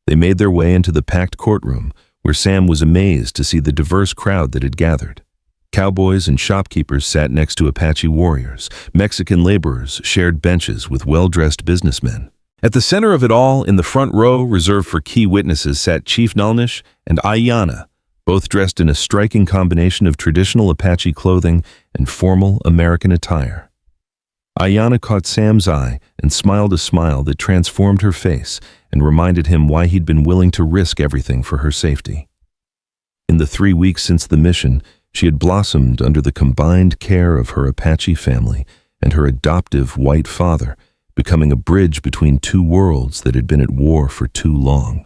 They made their way into the packed courtroom, where Sam was amazed to see the diverse crowd that had gathered. Cowboys and shopkeepers sat next to Apache warriors. Mexican laborers shared benches with well-dressed businessmen. At the center of it all, in the front row, reserved for key witnesses, sat Chief Nalnish and Ayanna, both dressed in a striking combination of traditional Apache clothing and formal American attire. Ayanna caught Sam's eye and smiled a smile that transformed her face and reminded him why he'd been willing to risk everything for her safety. In the 3 weeks since the mission, she had blossomed under the combined care of her Apache family and her adoptive white father, becoming a bridge between two worlds that had been at war for too long.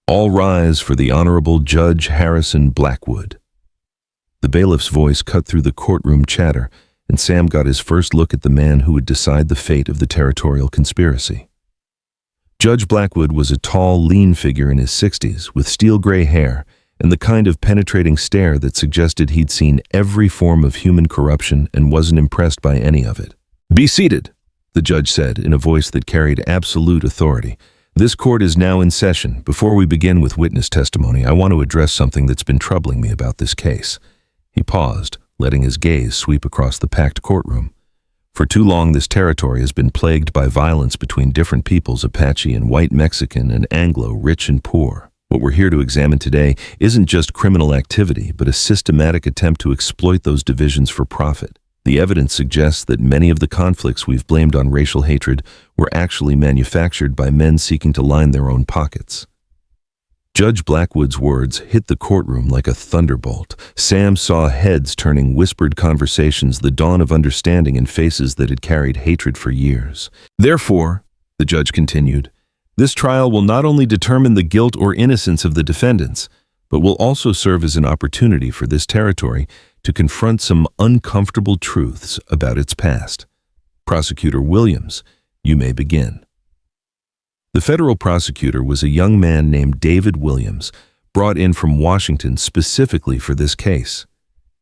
All rise for the Honorable Judge Harrison Blackwood. The bailiff's voice cut through the courtroom chatter, and Sam got his first look at the man who would decide the fate of the territorial conspiracy. Judge Blackwood was a tall, lean figure in his 60s with steel-gray hair and the kind of penetrating stare that suggested he'd seen every form of human corruption and wasn't impressed by any of it. "Be seated," the judge said in a voice that carried absolute authority. "This court is now in session. Before we begin with witness testimony, I want to address something that's been troubling me about this case." He paused, letting his gaze sweep across the packed courtroom. For too long, this territory has been plagued by violence between different peoples, Apache and white Mexican and Anglo, rich and poor. What we're here to examine today isn't just criminal activity, but a systematic attempt to exploit those divisions for profit. The evidence suggests that many of the conflicts we've blamed on racial hatred were actually manufactured by men seeking to line their own pockets. Judge Blackwood's words hit the courtroom like a thunderbolt. Sam saw heads turning, whispered conversations, the dawn of understanding in faces that had carried hatred for years. "Therefore," the judge continued, "this trial will not only determine the guilt or innocence of the defendants, but will also serve as an opportunity for this territory to confront some uncomfortable truths about its past. Prosecutor Williams, you may begin." The federal prosecutor was a young man named David Williams, brought in from Washington specifically for this case.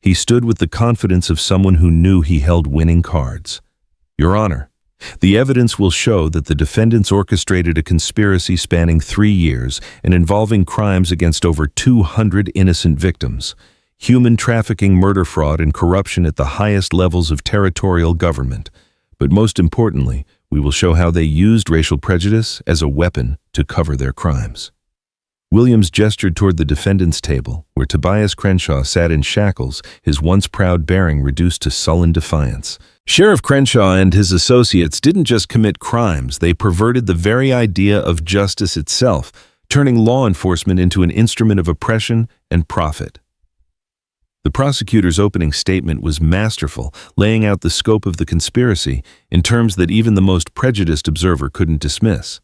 He stood with the confidence of someone who knew he held winning cards. "Your Honor, the evidence will show that the defendants orchestrated a conspiracy spanning 3 years and involving crimes against over 200 innocent victims. Human trafficking, murder, fraud, and corruption at the highest levels of territorial government. But most importantly, we will show how they used racial prejudice as a weapon to cover their crimes." Williams gestured toward the defendant's table, where Tobias Crenshaw sat in shackles, his once proud bearing reduced to sullen defiance. Sheriff Crenshaw and his associates didn't just commit crimes, they perverted the very idea of justice itself, turning law enforcement into an instrument of oppression and profit. The prosecutor's opening statement was masterful, laying out the scope of the conspiracy in terms that even the most prejudiced observer couldn't dismiss.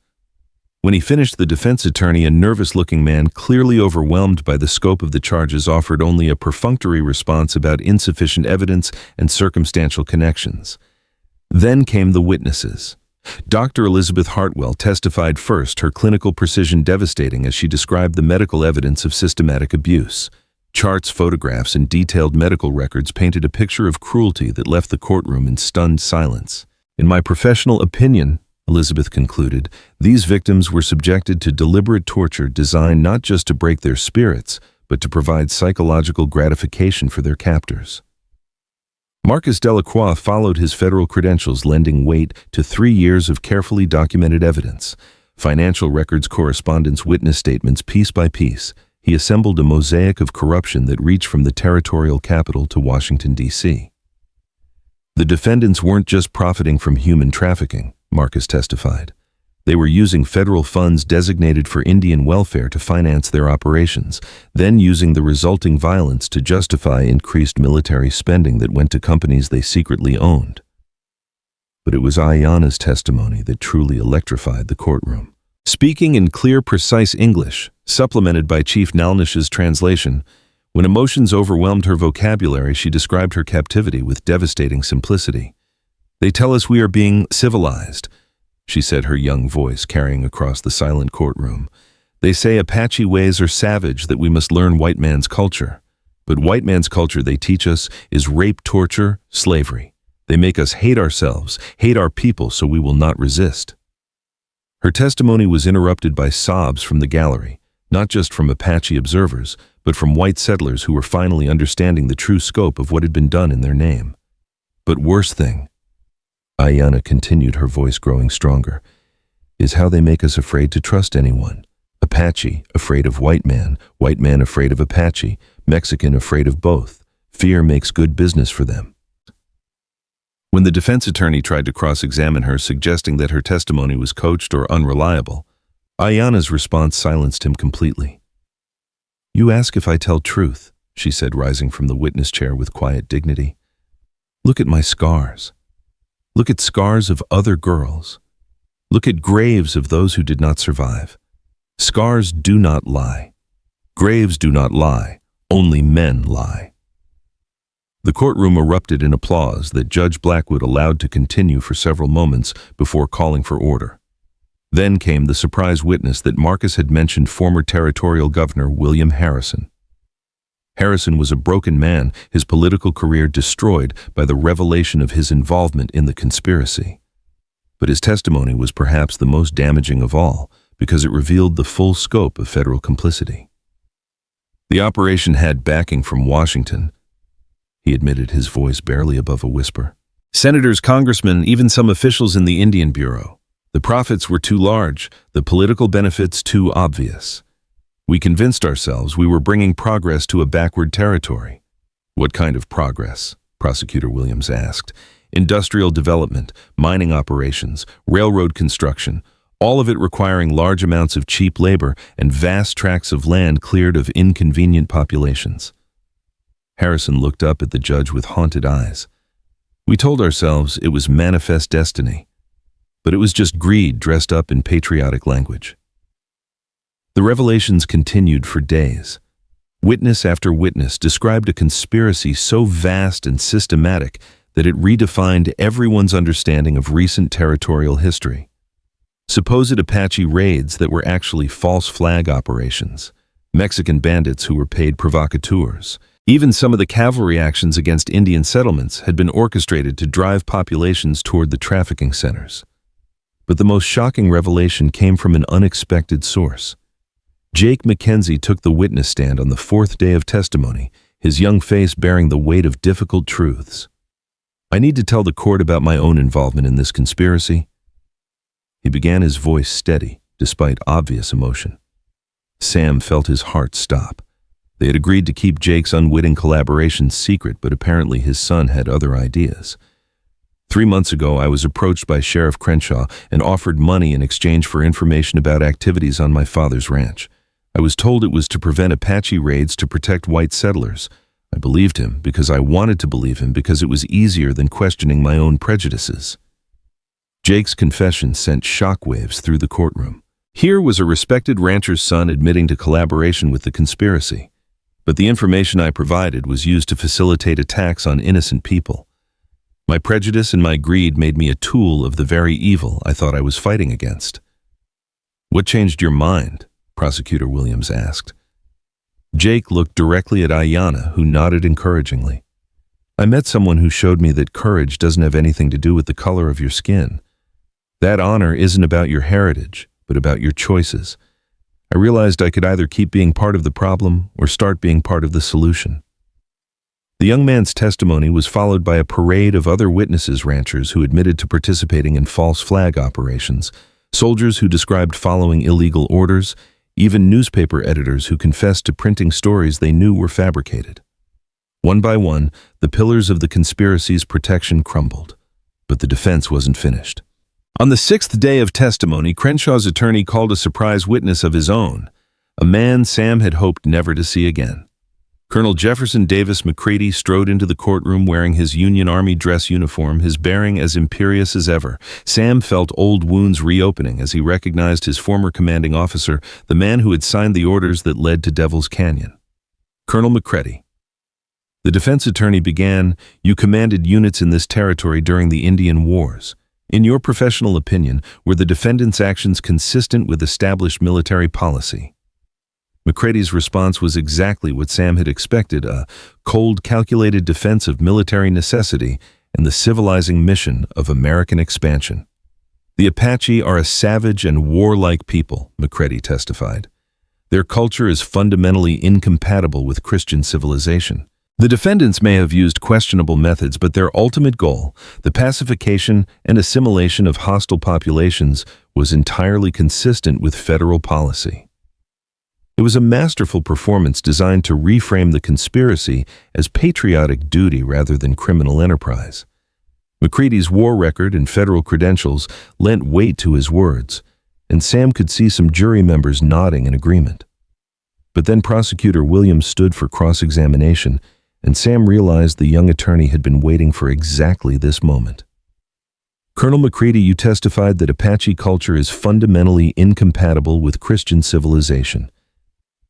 When he finished, the defense attorney, a nervous-looking man clearly overwhelmed by the scope of the charges, offered only a perfunctory response about insufficient evidence and circumstantial connections. Then came the witnesses. Dr. Elizabeth Hartwell testified first, her clinical precision devastating as she described the medical evidence of systematic abuse. Charts, photographs, and detailed medical records painted a picture of cruelty that left the courtroom in stunned silence. "In my professional opinion," Elizabeth concluded, "these victims were subjected to deliberate torture designed not just to break their spirits, but to provide psychological gratification for their captors." Marcus Delacroix followed his federal credentials, lending weight to 3 years of carefully documented evidence. Financial records, correspondence, witness statements, piece by piece. He assembled a mosaic of corruption that reached from the territorial capital to Washington, D.C. The defendants weren't just profiting from human trafficking, Marcus testified. They were using federal funds designated for Indian welfare to finance their operations, then using the resulting violence to justify increased military spending that went to companies they secretly owned. But it was Ayanna's testimony that truly electrified the courtroom. Speaking in clear, precise English, supplemented by Chief Nalnish's translation, when emotions overwhelmed her vocabulary, she described her captivity with devastating simplicity. "They tell us we are being civilized," she said, her young voice carrying across the silent courtroom. "They say Apache ways are savage, that we must learn white man's culture. But white man's culture, they teach us, is rape, torture, slavery. They make us hate ourselves, hate our people, so we will not resist." Her testimony was interrupted by sobs from the gallery, not just from Apache observers, but from white settlers who were finally understanding the true scope of what had been done in their name. "But worst thing," Ayanna continued, her voice growing stronger, "is how they make us afraid to trust anyone. Apache afraid of white man afraid of Apache, Mexican afraid of both. Fear makes good business for them." When the defense attorney tried to cross-examine her, suggesting that her testimony was coached or unreliable, Ayanna's response silenced him completely. "You ask if I tell truth," she said, rising from the witness chair with quiet dignity. "Look at my scars. Look at scars of other girls. Look at graves of those who did not survive. Scars do not lie. Graves do not lie. Only men lie." The courtroom erupted in applause that Judge Blackwood allowed to continue for several moments before calling for order. Then came the surprise witness that Marcus had mentioned, former Territorial Governor William Harrison. Harrison was a broken man, his political career destroyed by the revelation of his involvement in the conspiracy. But his testimony was perhaps the most damaging of all, because it revealed the full scope of federal complicity. The operation had backing from Washington, he admitted, his voice barely above a whisper. "Senators, congressmen, even some officials in the Indian Bureau. The profits were too large, the political benefits too obvious. We convinced ourselves we were bringing progress to a backward territory." "What kind of progress?" Prosecutor Williams asked. "Industrial development, mining operations, railroad construction, all of it requiring large amounts of cheap labor and vast tracts of land cleared of inconvenient populations." Harrison looked up at the judge with haunted eyes. "We told ourselves it was manifest destiny, but it was just greed dressed up in patriotic language." The revelations continued for days. Witness after witness described a conspiracy so vast and systematic that it redefined everyone's understanding of recent territorial history. Supposed Apache raids that were actually false flag operations, Mexican bandits who were paid provocateurs. Even some of the cavalry actions against Indian settlements had been orchestrated to drive populations toward the trafficking centers. But the most shocking revelation came from an unexpected source. Jake McKenzie took the witness stand on the fourth day of testimony, his young face bearing the weight of difficult truths. "I need to tell the court about my own involvement in this conspiracy." He began, his voice steady, despite obvious emotion. Sam felt his heart stop. They had agreed to keep Jake's unwitting collaboration secret, but apparently his son had other ideas. 3 months ago, I was approached by Sheriff Crenshaw and offered money in exchange for information about activities on my father's ranch. I was told it was to prevent Apache raids to protect white settlers. I believed him because I wanted to believe him, because it was easier than questioning my own prejudices. Jake's confession sent shockwaves through the courtroom. Here was a respected rancher's son admitting to collaboration with the conspiracy. But the information I provided was used to facilitate attacks on innocent people. My prejudice and my greed made me a tool of the very evil I thought I was fighting against. "What changed your mind?" Prosecutor Williams asked. Jake looked directly at Ayanna, who nodded encouragingly. "I met someone who showed me that courage doesn't have anything to do with the color of your skin. That honor isn't about your heritage, but about your choices. I realized I could either keep being part of the problem or start being part of the solution." The young man's testimony was followed by a parade of other witnesses, ranchers who admitted to participating in false flag operations, soldiers who described following illegal orders, even newspaper editors who confessed to printing stories they knew were fabricated. One by one, the pillars of the conspiracy's protection crumbled, but the defense wasn't finished. On the sixth day of testimony, Crenshaw's attorney called a surprise witness of his own, a man Sam had hoped never to see again. Colonel Jefferson Davis McCready strode into the courtroom wearing his Union Army dress uniform, his bearing as imperious as ever. Sam felt old wounds reopening as he recognized his former commanding officer, the man who had signed the orders that led to Devil's Canyon. Colonel McCready. The defense attorney began, "You commanded units in this territory during the Indian Wars. In your professional opinion, were the defendants' actions consistent with established military policy?" McCready's response was exactly what Sam had expected, a cold, calculated defense of military necessity and the civilizing mission of American expansion. "The Apache are a savage and warlike people," McCready testified. "Their culture is fundamentally incompatible with Christian civilization. The defendants may have used questionable methods, but their ultimate goal, the pacification and assimilation of hostile populations, was entirely consistent with federal policy." It was a masterful performance designed to reframe the conspiracy as patriotic duty rather than criminal enterprise. McCready's war record and federal credentials lent weight to his words, and Sam could see some jury members nodding in agreement. But then Prosecutor Williams stood for cross-examination, and Sam realized the young attorney had been waiting for exactly this moment. "Colonel McCready, you testified that Apache culture is fundamentally incompatible with Christian civilization.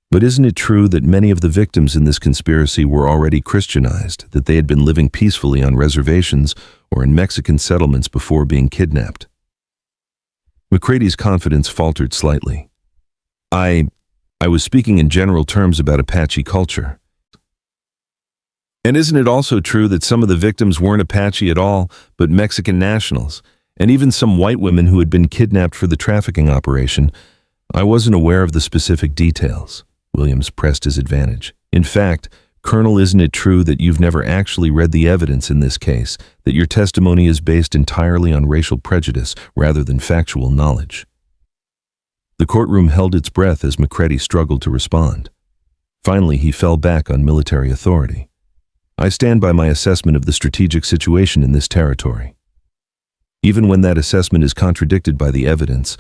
But isn't it true that many of the victims in this conspiracy were already Christianized, that they had been living peacefully on reservations or in Mexican settlements before being kidnapped?" McCready's confidence faltered slightly. I was speaking in general terms about Apache culture." "And isn't it also true that some of the victims weren't Apache at all, but Mexican nationals, and even some white women who had been kidnapped for the trafficking operation? I wasn't aware of the specific details." Williams pressed his advantage. "In fact, Colonel, isn't it true that you've never actually read the evidence in this case, that your testimony is based entirely on racial prejudice rather than factual knowledge?" The courtroom held its breath as McCready struggled to respond. Finally, he fell back on military authority. "I stand by my assessment of the strategic situation in this territory. Even when that assessment is contradicted by the evidence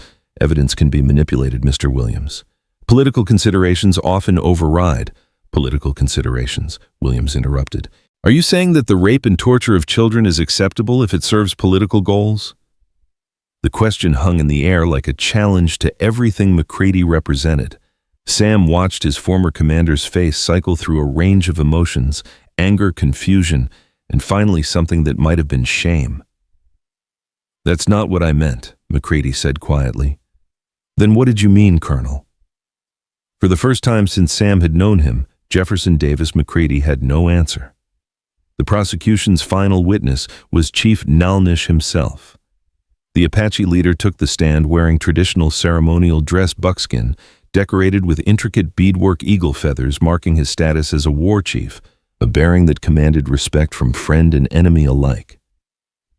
can be manipulated, Mr. Williams. Political considerations often override." "Political considerations," Williams interrupted. "Are you saying that the rape and torture of children is acceptable if it serves political goals?" The question hung in the air like a challenge to everything McCready represented. Sam watched his former commander's face cycle through a range of emotions, anger, confusion, and finally something that might have been shame. "That's not what I meant," McCready said quietly. "Then what did you mean, Colonel?" For the first time since Sam had known him, Jefferson Davis McCready had no answer. The prosecution's final witness was Chief Nalnish himself. The Apache leader took the stand wearing traditional ceremonial dress buckskin, decorated with intricate beadwork eagle feathers marking his status as a war chief, a bearing that commanded respect from friend and enemy alike.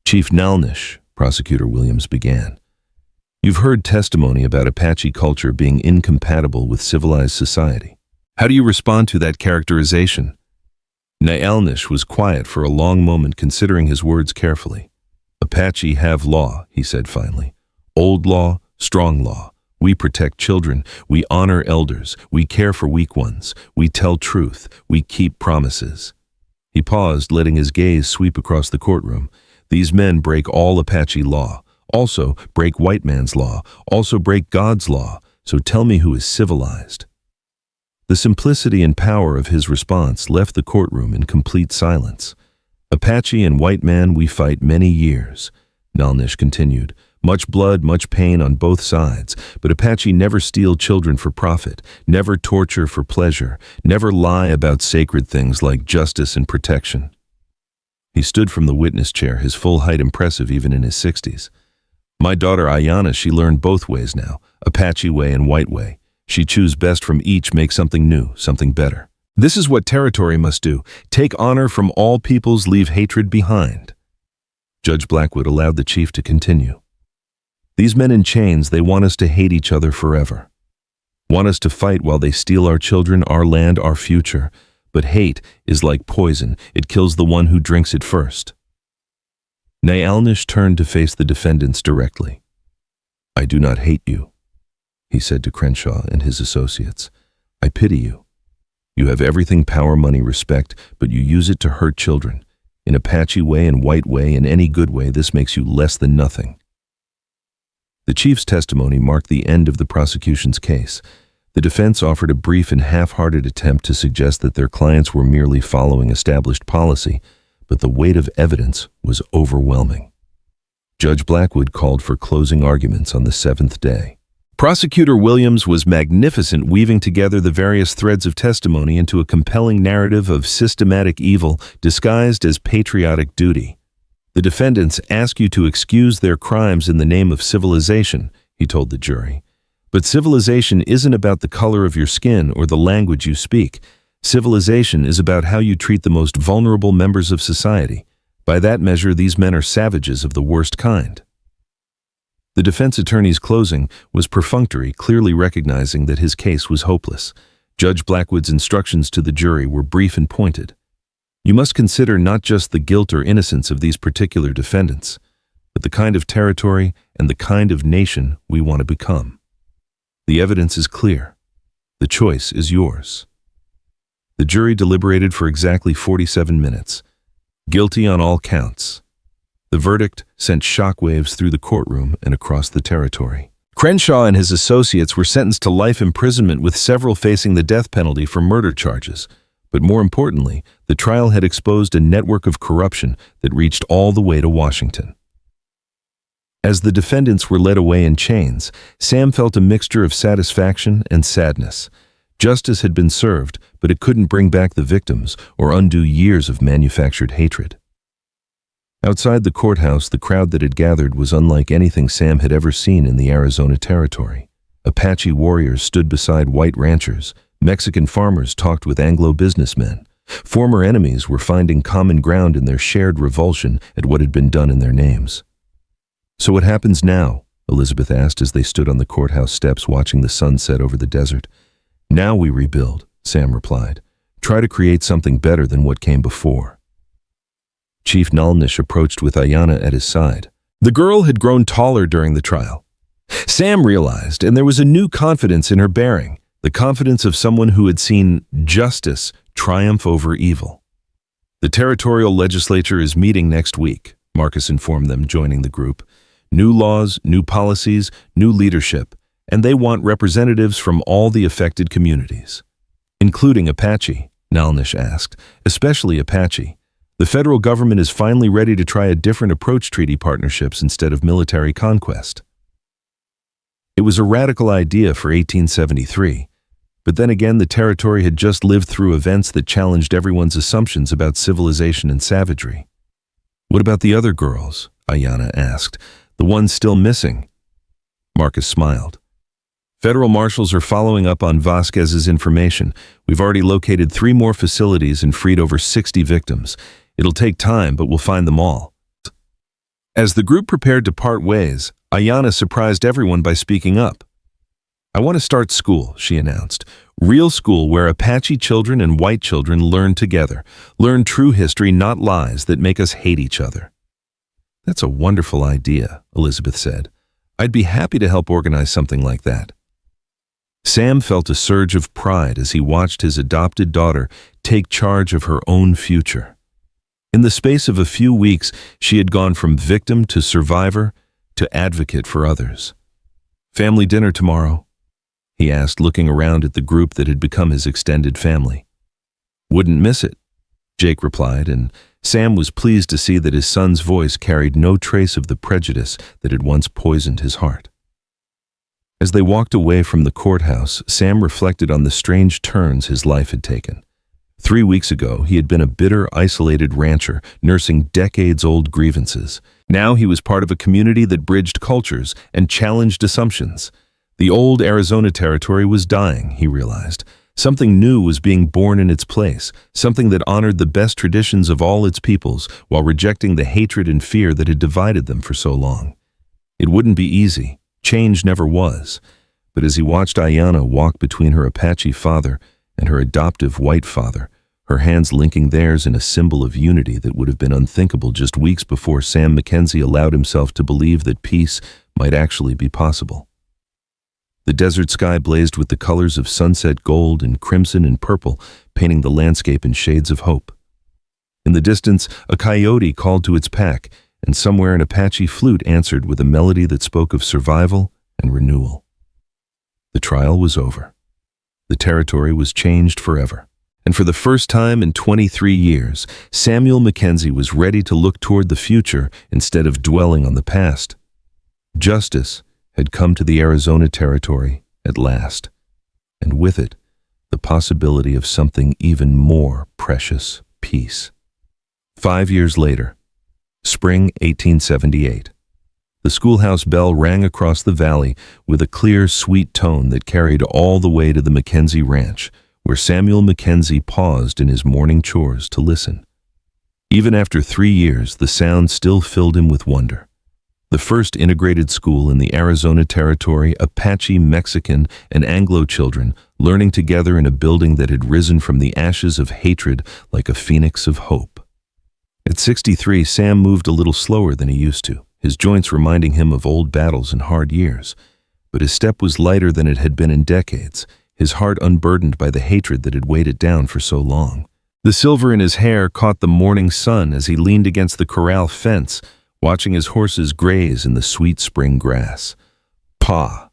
"Chief Nalnish," Prosecutor Williams began, "you've heard testimony about Apache culture being incompatible with civilized society. How do you respond to that characterization?" Nalnish was quiet for a long moment, considering his words carefully. "Apache have law," he said finally. "Old law, strong law. We protect children, we honor elders, we care for weak ones, we tell truth, we keep promises." He paused, letting his gaze sweep across the courtroom. "These men break all Apache law, also break white man's law, also break God's law, so tell me who is civilized." The simplicity and power of his response left the courtroom in complete silence. "Apache and white man we fight many years," Nalnish continued. "Much blood, much pain on both sides, but Apache never steal children for profit, never torture for pleasure, never lie about sacred things like justice and protection." He stood from the witness chair, his full height impressive even in his 60s. "My daughter Ayana, she learned both ways now, Apache way and white way. She choose best from each, make something new, something better. This is what territory must do, take honor from all peoples, leave hatred behind." Judge Blackwood allowed the chief to continue. "These men in chains, they want us to hate each other forever. Want us to fight while they steal our children, our land, our future. But hate is like poison, it kills the one who drinks it first." Naalnish turned to face the defendants directly. "I do not hate you," he said to Crenshaw and his associates. "I pity you. You have everything power, money, respect, but you use it to hurt children. In Apache way and white way, in any good way, this makes you less than nothing." The chief's testimony marked the end of the prosecution's case. The defense offered a brief and half-hearted attempt to suggest that their clients were merely following established policy, but the weight of evidence was overwhelming. Judge Blackwood called for closing arguments on the seventh day. Prosecutor Williams was magnificent, weaving together the various threads of testimony into a compelling narrative of systematic evil disguised as patriotic duty. "The defendants ask you to excuse their crimes in the name of civilization," he told the jury. "But civilization isn't about the color of your skin or the language you speak. Civilization is about how you treat the most vulnerable members of society. By that measure, these men are savages of the worst kind." The defense attorney's closing was perfunctory, clearly recognizing that his case was hopeless. Judge Blackwood's instructions to the jury were brief and pointed. "You must consider not just the guilt or innocence of these particular defendants, but the kind of territory and the kind of nation we want to become. The evidence is clear. The choice is yours." The jury deliberated for exactly 47 minutes. Guilty on all counts. The verdict sent shockwaves through the courtroom and across the territory. Crenshaw and his associates were sentenced to life imprisonment, with several facing the death penalty for murder charges. But more importantly, the trial had exposed a network of corruption that reached all the way to Washington. As the defendants were led away in chains, Sam felt a mixture of satisfaction and sadness. Justice had been served, but it couldn't bring back the victims or undo years of manufactured hatred. Outside the courthouse, the crowd that had gathered was unlike anything Sam had ever seen in the Arizona territory. Apache warriors stood beside white ranchers. Mexican farmers talked with Anglo businessmen. Former enemies were finding common ground in their shared revulsion at what had been done in their names. "So what happens now?" Elizabeth asked as they stood on the courthouse steps watching the sun set over the desert. "Now we rebuild," Sam replied. "Try to create something better than what came before." Chief Naalnish approached with Ayanna at his side. The girl had grown taller during the trial. Sam realized, and there was a new confidence in her bearing, the confidence of someone who had seen justice triumph over evil. "The territorial legislature is meeting next week," Marcus informed them, joining the group. "New laws, new policies, new leadership, and they want representatives from all the affected communities." "Including Apache?" Naalnish asked. "Especially Apache. The federal government is finally ready to try a different approach, treaty partnerships instead of military conquest." It was a radical idea for 1873, but then again the territory had just lived through events that challenged everyone's assumptions about civilization and savagery. "What about the other girls?" Ayanna asked. "The ones still missing?" Marcus smiled. "Federal marshals are following up on Vasquez's information. We've already located 3 more facilities and freed over 60 victims. It'll take time, but we'll find them all." As the group prepared to part ways, Ayanna surprised everyone by speaking up. "I want to start school," she announced. "Real school where Apache children and white children learn together. Learn true history, not lies that make us hate each other." "That's a wonderful idea," Elizabeth said. "I'd be happy to help organize something like that." Sam felt a surge of pride as he watched his adopted daughter take charge of her own future. In the space of a few weeks, she had gone from victim to survivor to advocate for others. "Family dinner tomorrow?" he asked, looking around at the group that had become his extended family. "Wouldn't miss it," Jake replied, and Sam was pleased to see that his son's voice carried no trace of the prejudice that had once poisoned his heart. As they walked away from the courthouse, Sam reflected on the strange turns his life had taken. 3 weeks ago, he had been a bitter, isolated rancher, nursing decades-old grievances. Now he was part of a community that bridged cultures and challenged assumptions. The old Arizona territory was dying, he realized. Something new was being born in its place, something that honored the best traditions of all its peoples while rejecting the hatred and fear that had divided them for so long. It wouldn't be easy. Change never was. But as he watched Ayanna walk between her Apache father and her adoptive white father, her hands linking theirs in a symbol of unity that would have been unthinkable just weeks before Sam McKenzie allowed himself to believe that peace might actually be possible. The desert sky blazed with the colors of sunset gold and crimson and purple, painting the landscape in shades of hope. In the distance, a coyote called to its pack, and somewhere an Apache flute answered with a melody that spoke of survival and renewal. The trial was over. The territory was changed forever. And for the first time in 23 years, Samuel McKenzie was ready to look toward the future instead of dwelling on the past. Justice had come to the Arizona territory at last, and with it, the possibility of something even more precious, peace. 5 years later, spring 1878, the schoolhouse bell rang across the valley with a clear, sweet tone that carried all the way to the McKenzie ranch, where Samuel McKenzie paused in his morning chores to listen. Even after 3 years, the sound still filled him with wonder. The first integrated school in the Arizona territory, Apache, Mexican, and Anglo children learning together in a building that had risen from the ashes of hatred like a phoenix of hope. At 63, Sam moved a little slower than he used to, his joints reminding him of old battles and hard years. But his step was lighter than it had been in decades, his heart unburdened by the hatred that had weighed it down for so long. The silver in his hair caught the morning sun as he leaned against the corral fence, watching his horses graze in the sweet spring grass. Pa.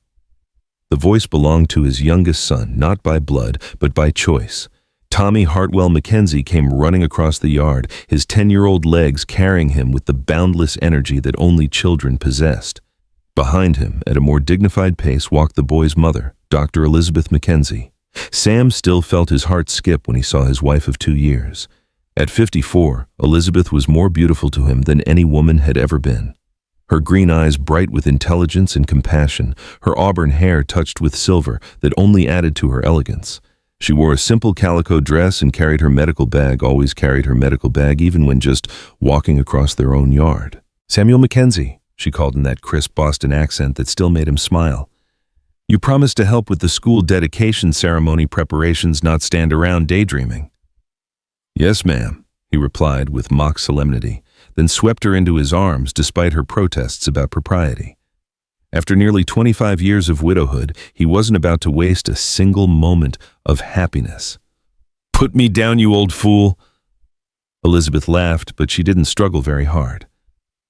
The voice belonged to his youngest son, not by blood, but by choice. Tommy Hartwell McKenzie came running across the yard, his 10-year-old legs carrying him with the boundless energy that only children possessed. Behind him, at a more dignified pace, walked the boy's mother, Dr. Elizabeth McKenzie. Sam still felt his heart skip when he saw his wife of 2 years. At 54, Elizabeth was more beautiful to him than any woman had ever been. Her green eyes bright with intelligence and compassion, her auburn hair touched with silver that only added to her elegance. She wore a simple calico dress and carried her medical bag, always carried her medical bag even when just walking across their own yard. "Samuel McKenzie," she called in that crisp Boston accent that still made him smile. "You promised to help with the school dedication ceremony preparations, not stand around daydreaming." "Yes, ma'am," he replied with mock solemnity, then swept her into his arms despite her protests about propriety. After nearly 25 years of widowhood, he wasn't about to waste a single moment of happiness. "Put me down, you old fool." Elizabeth laughed, but she didn't struggle very hard.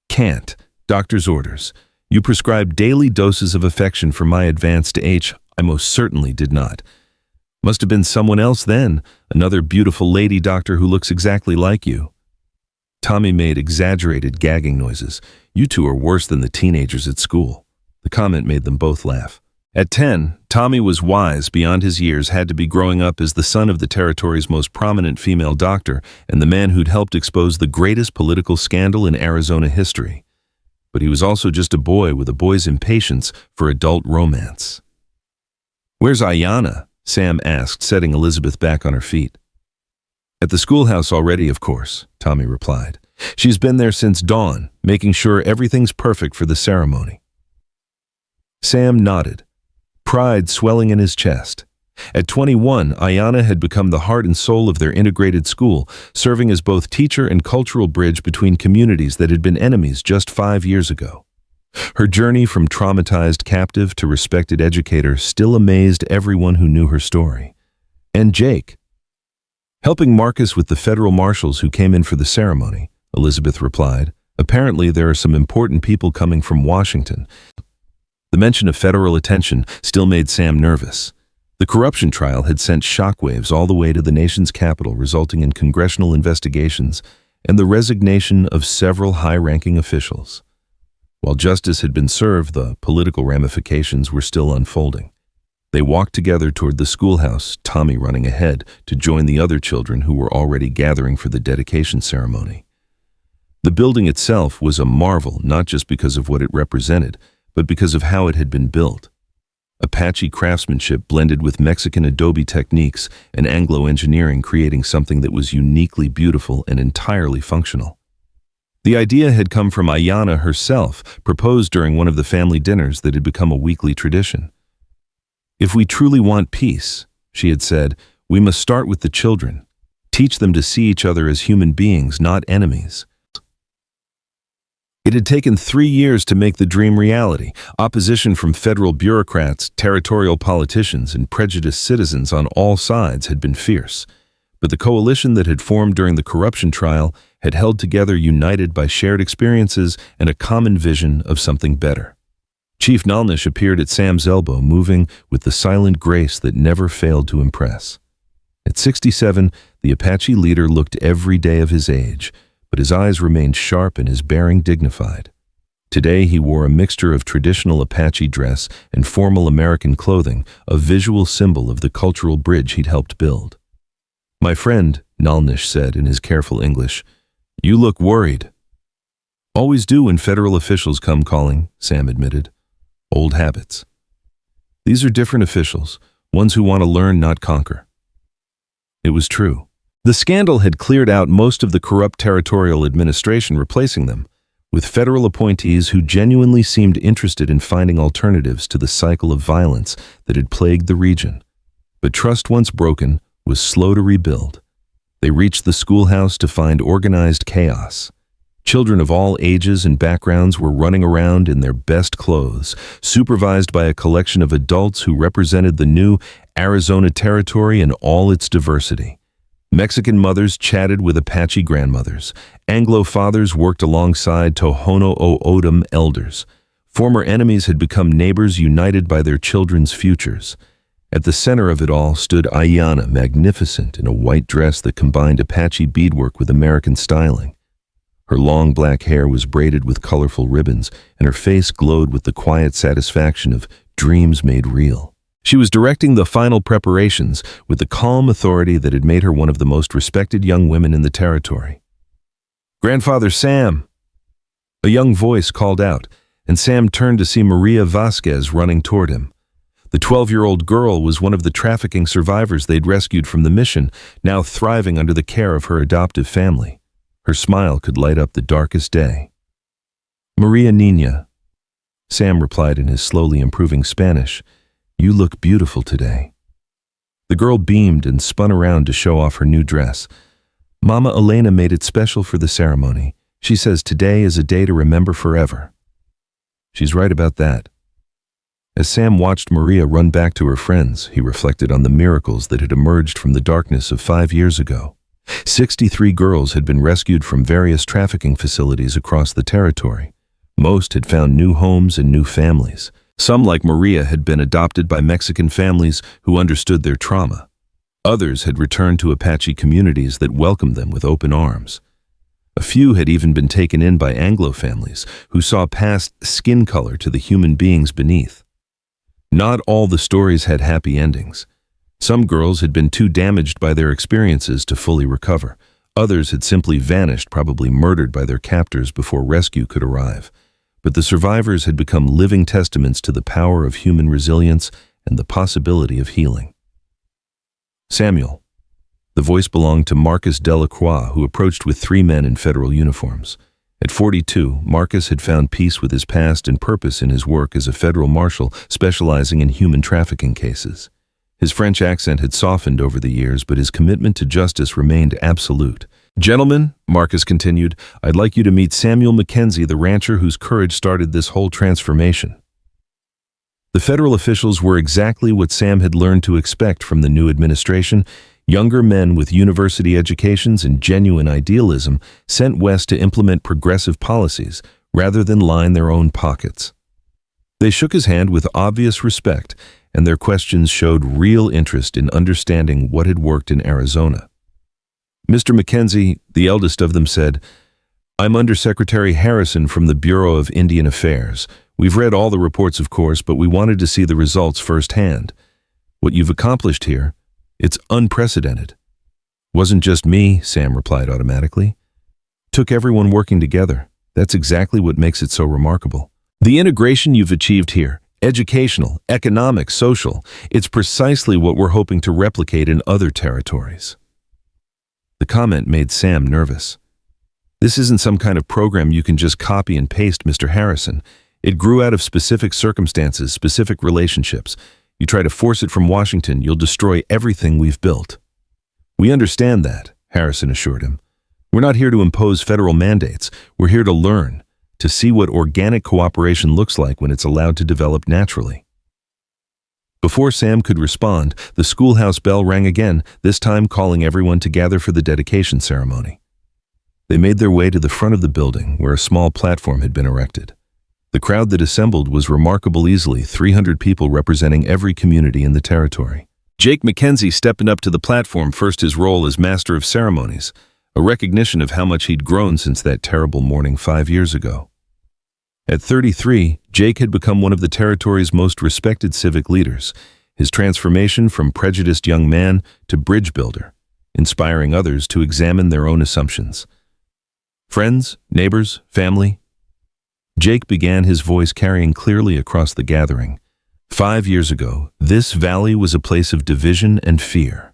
"Can't. Doctor's orders. You prescribed daily doses of affection for my advanced age." "I most certainly did not." "Must have been someone else then, another beautiful lady doctor who looks exactly like you." Tommy made exaggerated gagging noises. "You two are worse than the teenagers at school." The comment made them both laugh. At 10, Tommy was wise beyond his years, had to be growing up as the son of the territory's most prominent female doctor and the man who'd helped expose the greatest political scandal in Arizona history. But he was also just a boy with a boy's impatience for adult romance. "Where's Ayanna?" Sam asked, setting Elizabeth back on her feet. "At the schoolhouse already, of course," Tommy replied. "She's been there since dawn, making sure everything's perfect for the ceremony." Sam nodded, pride swelling in his chest. At 21, Ayanna had become the heart and soul of their integrated school, serving as both teacher and cultural bridge between communities that had been enemies just 5 years ago. Her journey from traumatized captive to respected educator still amazed everyone who knew her story. And Jake. "Helping Marcus with the federal marshals who came in for the ceremony," Elizabeth replied. "Apparently there are some important people coming from Washington." The mention of federal attention still made Sam nervous. The corruption trial had sent shockwaves all the way to the nation's capital, resulting in congressional investigations and the resignation of several high-ranking officials. While justice had been served, the political ramifications were still unfolding. They walked together toward the schoolhouse, Tommy running ahead to join the other children who were already gathering for the dedication ceremony. The building itself was a marvel, not just because of what it represented, but because of how it had been built. Apache craftsmanship blended with Mexican adobe techniques and Anglo engineering, creating something that was uniquely beautiful and entirely functional. The idea had come from Ayanna herself, proposed during one of the family dinners that had become a weekly tradition. "If we truly want peace," she had said, "we must start with the children. teach them to see each other as human beings, not enemies. It had taken 3 years to make the dream reality. Opposition from federal bureaucrats, territorial politicians, and prejudiced citizens on all sides had been fierce. But the coalition that had formed during the corruption trial had held together, united by shared experiences and a common vision of something better. Chief Nalnish appeared at Sam's elbow, moving with the silent grace that never failed to impress. At 67, the Apache leader looked every day of his age, but his eyes remained sharp and his bearing dignified. Today he wore a mixture of traditional Apache dress and formal American clothing, a visual symbol of the cultural bridge he'd helped build. "My friend," Nalnish said in his careful English, "you look worried." "Always do when federal officials come calling," Sam admitted. "Old habits." "These are different officials, ones who want to learn, not conquer." It was true. The scandal had cleared out most of the corrupt territorial administration, replacing them with federal appointees who genuinely seemed interested in finding alternatives to the cycle of violence that had plagued the region. But trust, once broken, was slow to rebuild. They reached the schoolhouse to find organized chaos. Children of all ages and backgrounds were running around in their best clothes, supervised by a collection of adults who represented the new Arizona Territory in all its diversity. Mexican mothers chatted with Apache grandmothers. Anglo fathers worked alongside Tohono O'odham elders. Former enemies had become neighbors, united by their children's futures. At the center of it all stood Ayanna, magnificent in a white dress that combined Apache beadwork with American styling. Her long black hair was braided with colorful ribbons, and her face glowed with the quiet satisfaction of dreams made real. She was directing the final preparations with the calm authority that had made her one of the most respected young women in the territory. "Grandfather Sam!" A young voice called out, and Sam turned to see Maria Vasquez running toward him. The 12-year-old girl was one of the trafficking survivors they'd rescued from the mission, now thriving under the care of her adoptive family. Her smile could light up the darkest day. "Maria Niña," Sam replied in his slowly improving Spanish. "You look beautiful today." The girl beamed and spun around to show off her new dress. "Mama Elena made it special for the ceremony. She says today is a day to remember forever." She's right about that. As Sam watched Maria run back to her friends, he reflected on the miracles that had emerged from the darkness of 5 years ago. 63 girls had been rescued from various trafficking facilities across the territory. Most had found new homes and new families. Some, like Maria, had been adopted by Mexican families who understood their trauma. Others had returned to Apache communities that welcomed them with open arms. A few had even been taken in by Anglo families who saw past skin color to the human beings beneath. Not all the stories had happy endings. Some girls had been too damaged by their experiences to fully recover. Others had simply vanished, probably murdered by their captors before rescue could arrive. But the survivors had become living testaments to the power of human resilience and the possibility of healing. "Samuel." The voice belonged to Marcus Delacroix, who approached with 3 men in federal uniforms. At 42, Marcus had found peace with his past and purpose in his work as a federal marshal specializing in human trafficking cases. His French accent had softened over the years, but his commitment to justice remained absolute. "Gentlemen," Marcus continued, "I'd like you to meet Samuel McKenzie, the rancher whose courage started this whole transformation." The federal officials were exactly what Sam had learned to expect from the new administration: younger men with university educations and genuine idealism sent west to implement progressive policies rather than line their own pockets. They shook his hand with obvious respect, and their questions showed real interest in understanding what had worked in Arizona. "Mr. McKenzie," the eldest of them said, "I'm Undersecretary Harrison from the Bureau of Indian Affairs. We've read all the reports, of course, but we wanted to see the results firsthand. What you've accomplished here, it's unprecedented." "Wasn't just me," Sam replied automatically. "Took everyone working together. That's exactly what makes it so remarkable. The integration you've achieved here, educational, economic, social, it's precisely what we're hoping to replicate in other territories." The comment made Sam nervous. "This isn't some kind of program you can just copy and paste, Mr. Harrison. It grew out of specific circumstances, specific relationships. You try to force it from Washington, you'll destroy everything we've built." "We understand that," Harrison assured him. "We're not here to impose federal mandates. We're here to learn, to see what organic cooperation looks like when it's allowed to develop naturally." Before Sam could respond, the schoolhouse bell rang again, this time calling everyone to gather for the dedication ceremony. They made their way to the front of the building, where a small platform had been erected. The crowd that assembled was remarkable, easily 300 people representing every community in the territory. Jake McKenzie stepped up to the platform, first his role as master of ceremonies, a recognition of how much he'd grown since that terrible morning 5 years ago. At 33, Jake had become one of the territory's most respected civic leaders, his transformation from prejudiced young man to bridge builder, inspiring others to examine their own assumptions. Friends, neighbors, family. Jake began, his voice carrying clearly across the gathering. 5 years ago, this valley was a place of division and fear.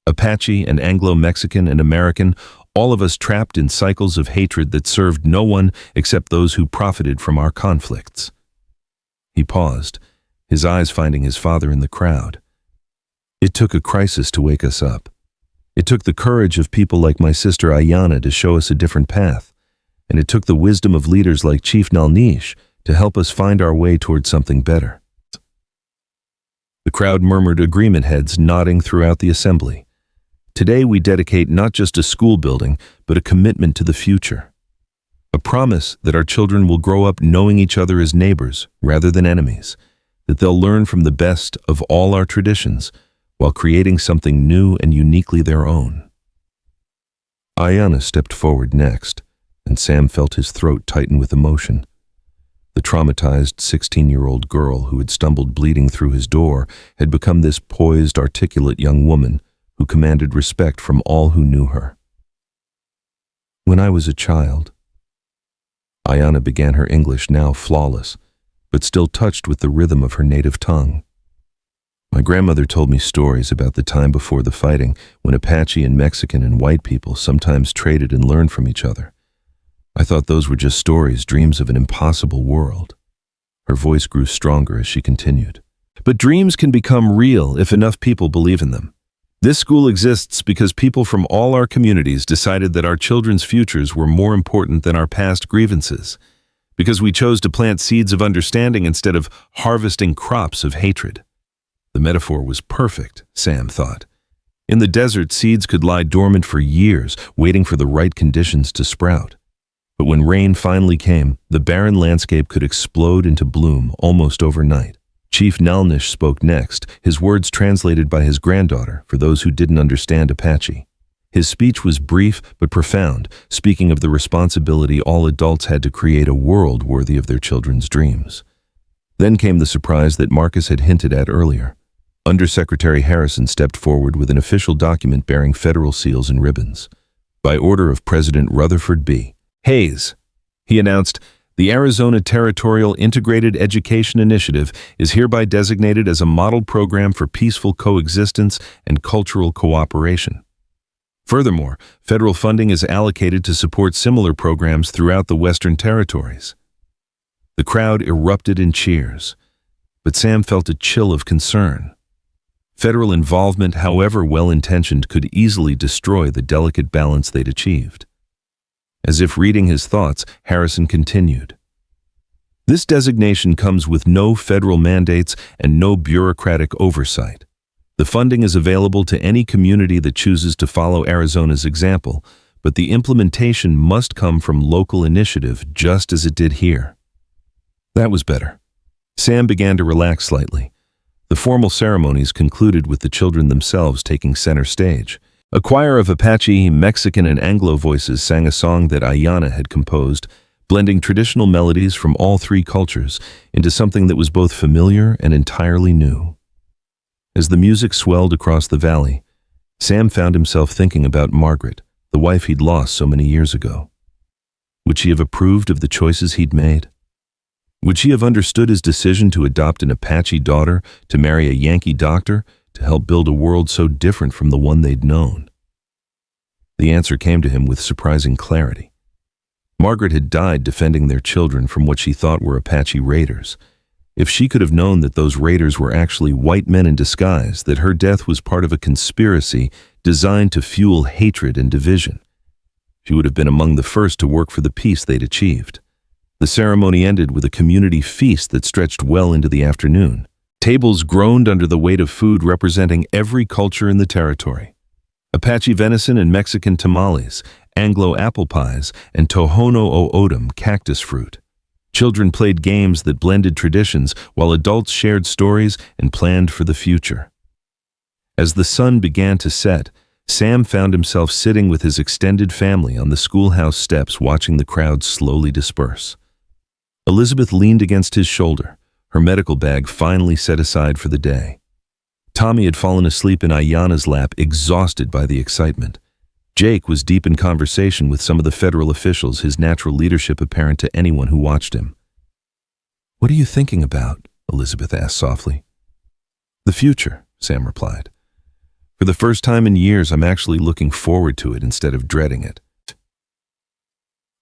Apache and Anglo-Mexican and American, all of us trapped in cycles of hatred that served no one except those who profited from our conflicts. He paused, his eyes finding his father in the crowd. It took a crisis to wake us up. It took the courage of people like my sister Ayanna to show us a different path, and it took the wisdom of leaders like Chief Nalnish to help us find our way toward something better. The crowd murmured agreement, heads nodding throughout the assembly. Today we dedicate not just a school building, but a commitment to the future. A promise that our children will grow up knowing each other as neighbors rather than enemies, that they'll learn from the best of all our traditions while creating something new and uniquely their own. Ayanna stepped forward next, and Sam felt his throat tighten with emotion. The traumatized 16-year-old girl who had stumbled bleeding through his door had become this poised, articulate young woman who commanded respect from all who knew her. When I was a child, Ayanna began her English, now flawless, but still touched with the rhythm of her native tongue. My grandmother told me stories about the time before the fighting, when Apache and Mexican and white people sometimes traded and learned from each other. I thought those were just stories, dreams of an impossible world. Her voice grew stronger as she continued. But dreams can become real if enough people believe in them. This school exists because people from all our communities decided that our children's futures were more important than our past grievances, because we chose to plant seeds of understanding instead of harvesting crops of hatred. The metaphor was perfect, Sam thought. In the desert, seeds could lie dormant for years, waiting for the right conditions to sprout. But when rain finally came, the barren landscape could explode into bloom almost overnight. Chief Nalnish spoke next, his words translated by his granddaughter for those who didn't understand Apache. His speech was brief but profound, speaking of the responsibility all adults had to create a world worthy of their children's dreams. Then came the surprise that Marcus had hinted at earlier. Undersecretary Harrison stepped forward with an official document bearing federal seals and ribbons. By order of President Rutherford B. Hayes, he announced, the Arizona Territorial Integrated Education Initiative is hereby designated as a model program for peaceful coexistence and cultural cooperation. Furthermore, federal funding is allocated to support similar programs throughout the Western Territories. The crowd erupted in cheers, but Sam felt a chill of concern. Federal involvement, however well-intentioned, could easily destroy the delicate balance they'd achieved. As if reading his thoughts, Harrison continued. This designation comes with no federal mandates and no bureaucratic oversight. The funding is available to any community that chooses to follow Arizona's example, but the implementation must come from local initiative, just as it did here. That was better. Sam began to relax slightly. The formal ceremonies concluded with the children themselves taking center stage. A choir of Apache, Mexican, and Anglo voices sang a song that Ayanna had composed, blending traditional melodies from all three cultures into something that was both familiar and entirely new. As the music swelled across the valley, Sam found himself thinking about Margaret, the wife he'd lost so many years ago. Would she have approved of the choices he'd made? Would she have understood his decision to adopt an Apache daughter, to marry a Yankee doctor, to help build a world so different from the one they'd known? The answer came to him with surprising clarity. Margaret had died defending their children from what she thought were Apache raiders, If she could have known that those raiders were actually white men in disguise, that her death was part of a conspiracy designed to fuel hatred and division, she would have been among the first to work for the peace they'd achieved. The ceremony ended with a community feast that stretched well into the afternoon. Tables groaned under the weight of food representing every culture in the territory. Apache venison and Mexican tamales, Anglo apple pies, and Tohono O'odham cactus fruit. Children played games that blended traditions, while adults shared stories and planned for the future. As the sun began to set, Sam found himself sitting with his extended family on the schoolhouse steps watching the crowd slowly disperse. Elizabeth leaned against his shoulder, her medical bag finally set aside for the day. Tommy had fallen asleep in Ayanna's lap, exhausted by the excitement. Jake was deep in conversation with some of the federal officials, his natural leadership apparent to anyone who watched him. "What are you thinking about?" Elizabeth asked softly. "The future," Sam replied. "For the first time in years, I'm actually looking forward to it instead of dreading it."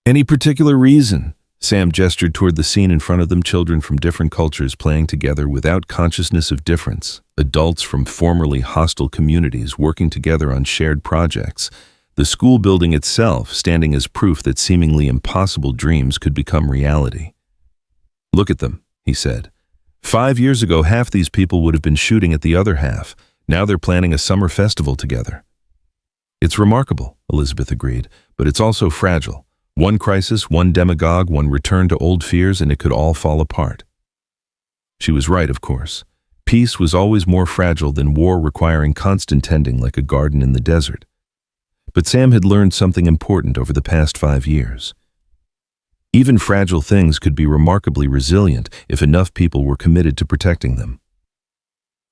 "Any particular reason?" Sam gestured toward the scene in front of them, children from different cultures playing together without consciousness of difference, adults from formerly hostile communities working together on shared projects, the school building itself standing as proof that seemingly impossible dreams could become reality. "Look at them," he said. 5 years ago, half these people would have been shooting at the other half. Now they're planning a summer festival together. "It's remarkable," Elizabeth agreed, "but it's also fragile. One crisis, one demagogue, one return to old fears, and it could all fall apart." She was right, of course. Peace was always more fragile than war, requiring constant tending like a garden in the desert. But Sam had learned something important over the past 5 years. Even fragile things could be remarkably resilient if enough people were committed to protecting them.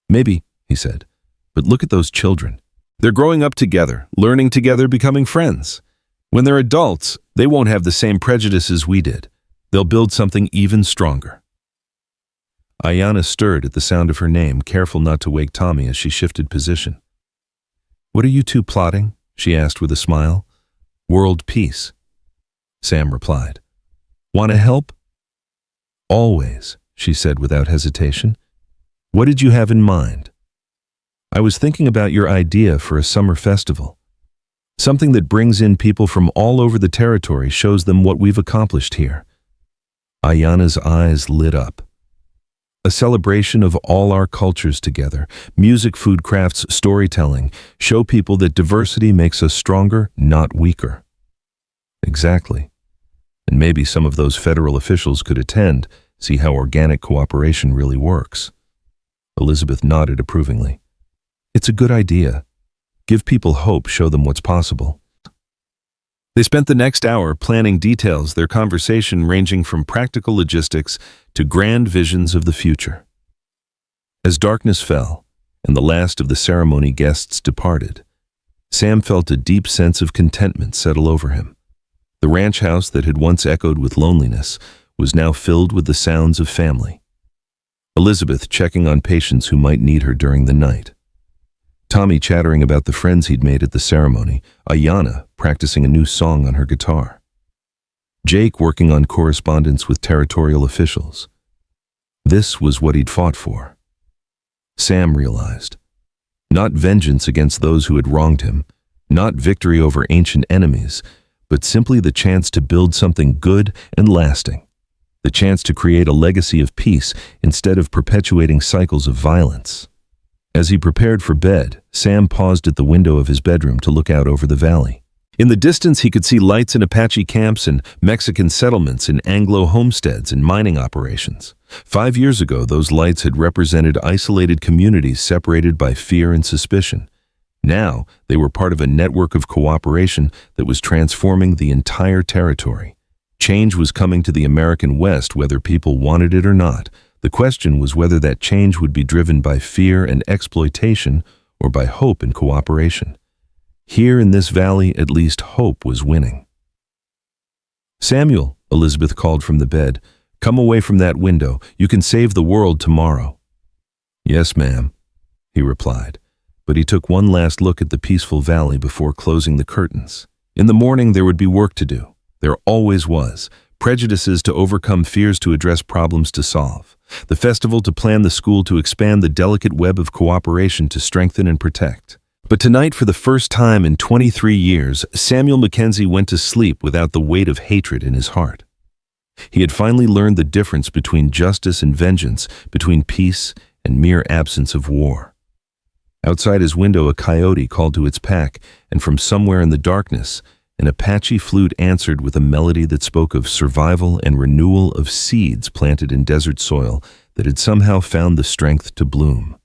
"Maybe," he said, "but look at those children. They're growing up together, learning together, becoming friends. When they're adults, they won't have the same prejudices we did. They'll build something even stronger." Ayanna stirred at the sound of her name, careful not to wake Tommy as she shifted position. "What are you two plotting?" she asked with a smile. "World peace," Sam replied. "Want to help?" "Always," she said without hesitation. "What did you have in mind?" "I was thinking about your idea for a summer festival. Something that brings in people from all over the territory, shows them what we've accomplished here." Ayanna's eyes lit up. "A celebration of all our cultures together, music, food, crafts, storytelling, show people that diversity makes us stronger, not weaker." "Exactly. And maybe some of those federal officials could attend, see how organic cooperation really works." Elizabeth nodded approvingly. "It's a good idea. Give people hope, show them what's possible." They spent the next hour planning details, their conversation ranging from practical logistics to grand visions of the future. As darkness fell, and the last of the ceremony guests departed, Sam felt a deep sense of contentment settle over him. The ranch house that had once echoed with loneliness was now filled with the sounds of family. Elizabeth checking on patients who might need her during the night. Tommy chattering about the friends he'd made at the ceremony, Ayanna practicing a new song on her guitar. Jake working on correspondence with territorial officials. This was what he'd fought for. Sam realized. Not vengeance against those who had wronged him, not victory over ancient enemies, but simply the chance to build something good and lasting. The chance to create a legacy of peace instead of perpetuating cycles of violence. As he prepared for bed, Sam paused at the window of his bedroom to look out over the valley. In the distance, he could see lights in Apache camps and Mexican settlements and Anglo homesteads and mining operations. 5 years ago, those lights had represented isolated communities separated by fear and suspicion. Now, they were part of a network of cooperation that was transforming the entire territory. Change was coming to the American West, whether people wanted it or not. The question was whether that change would be driven by fear and exploitation or by hope and cooperation. Here in this valley, at least hope was winning. "Samuel," Elizabeth called from the bed, "come away from that window. You can save the world tomorrow." "Yes, ma'am," he replied, but he took one last look at the peaceful valley before closing the curtains. In the morning there would be work to do. There always was. prejudices to overcome fears to address problems to solve, the festival to plan the school to expand the delicate web of cooperation to strengthen and protect. But tonight, for the first time in 23 years, Samuel McKenzie went to sleep without the weight of hatred in his heart. He had finally learned the difference between justice and vengeance, between peace and mere absence of war. Outside his window, a coyote called to its pack, and from somewhere in the darkness, an Apache flute answered with a melody that spoke of survival and renewal of seeds planted in desert soil that had somehow found the strength to bloom.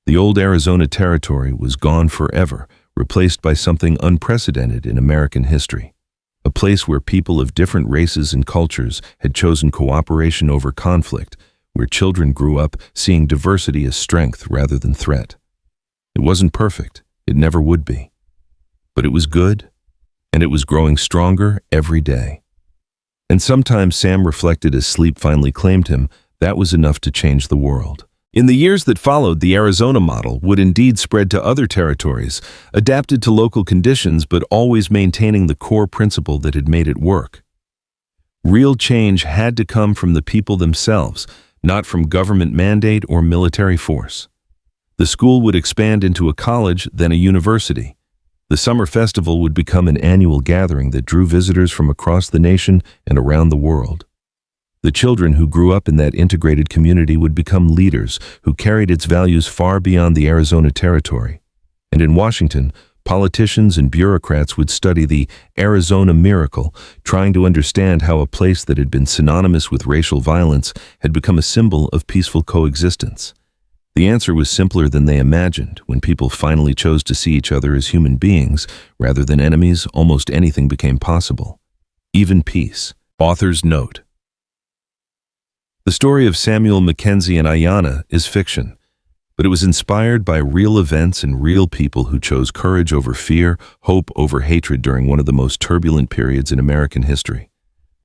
The old Arizona territory was gone forever, replaced by something unprecedented in American history. A place where people of different races and cultures had chosen cooperation over conflict, where children grew up seeing diversity as strength rather than threat. It wasn't perfect, it never would be. But it was good, and it was growing stronger every day. And sometimes Sam reflected as sleep finally claimed him, that was enough to change the world. In the years that followed, the Arizona model would indeed spread to other territories, adapted to local conditions but always maintaining the core principle that had made it work. Real change had to come from the people themselves, not from government mandate or military force. The school would expand into a college, then a university. The summer festival would become an annual gathering that drew visitors from across the nation and around the world. The children who grew up in that integrated community would become leaders who carried its values far beyond the Arizona territory. And in Washington, politicians and bureaucrats would study the Arizona miracle, trying to understand how a place that had been synonymous with racial violence had become a symbol of peaceful coexistence. The answer was simpler than they imagined. When people finally chose to see each other as human beings rather than enemies, almost anything became possible. Even peace. Author's note. The story of Samuel McKenzie and Ayanna is fiction, but it was inspired by real events and real people who chose courage over fear, hope over hatred during one of the most turbulent periods in American history.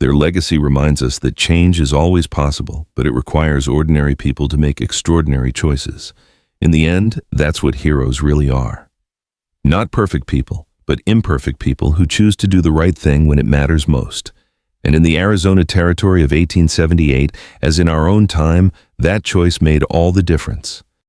Their legacy reminds us that change is always possible, but it requires ordinary people to make extraordinary choices. In the end, that's what heroes really are. Not perfect people, but imperfect people who choose to do the right thing when it matters most. And in the Arizona territory of 1878, as in our own time, that choice made all the difference.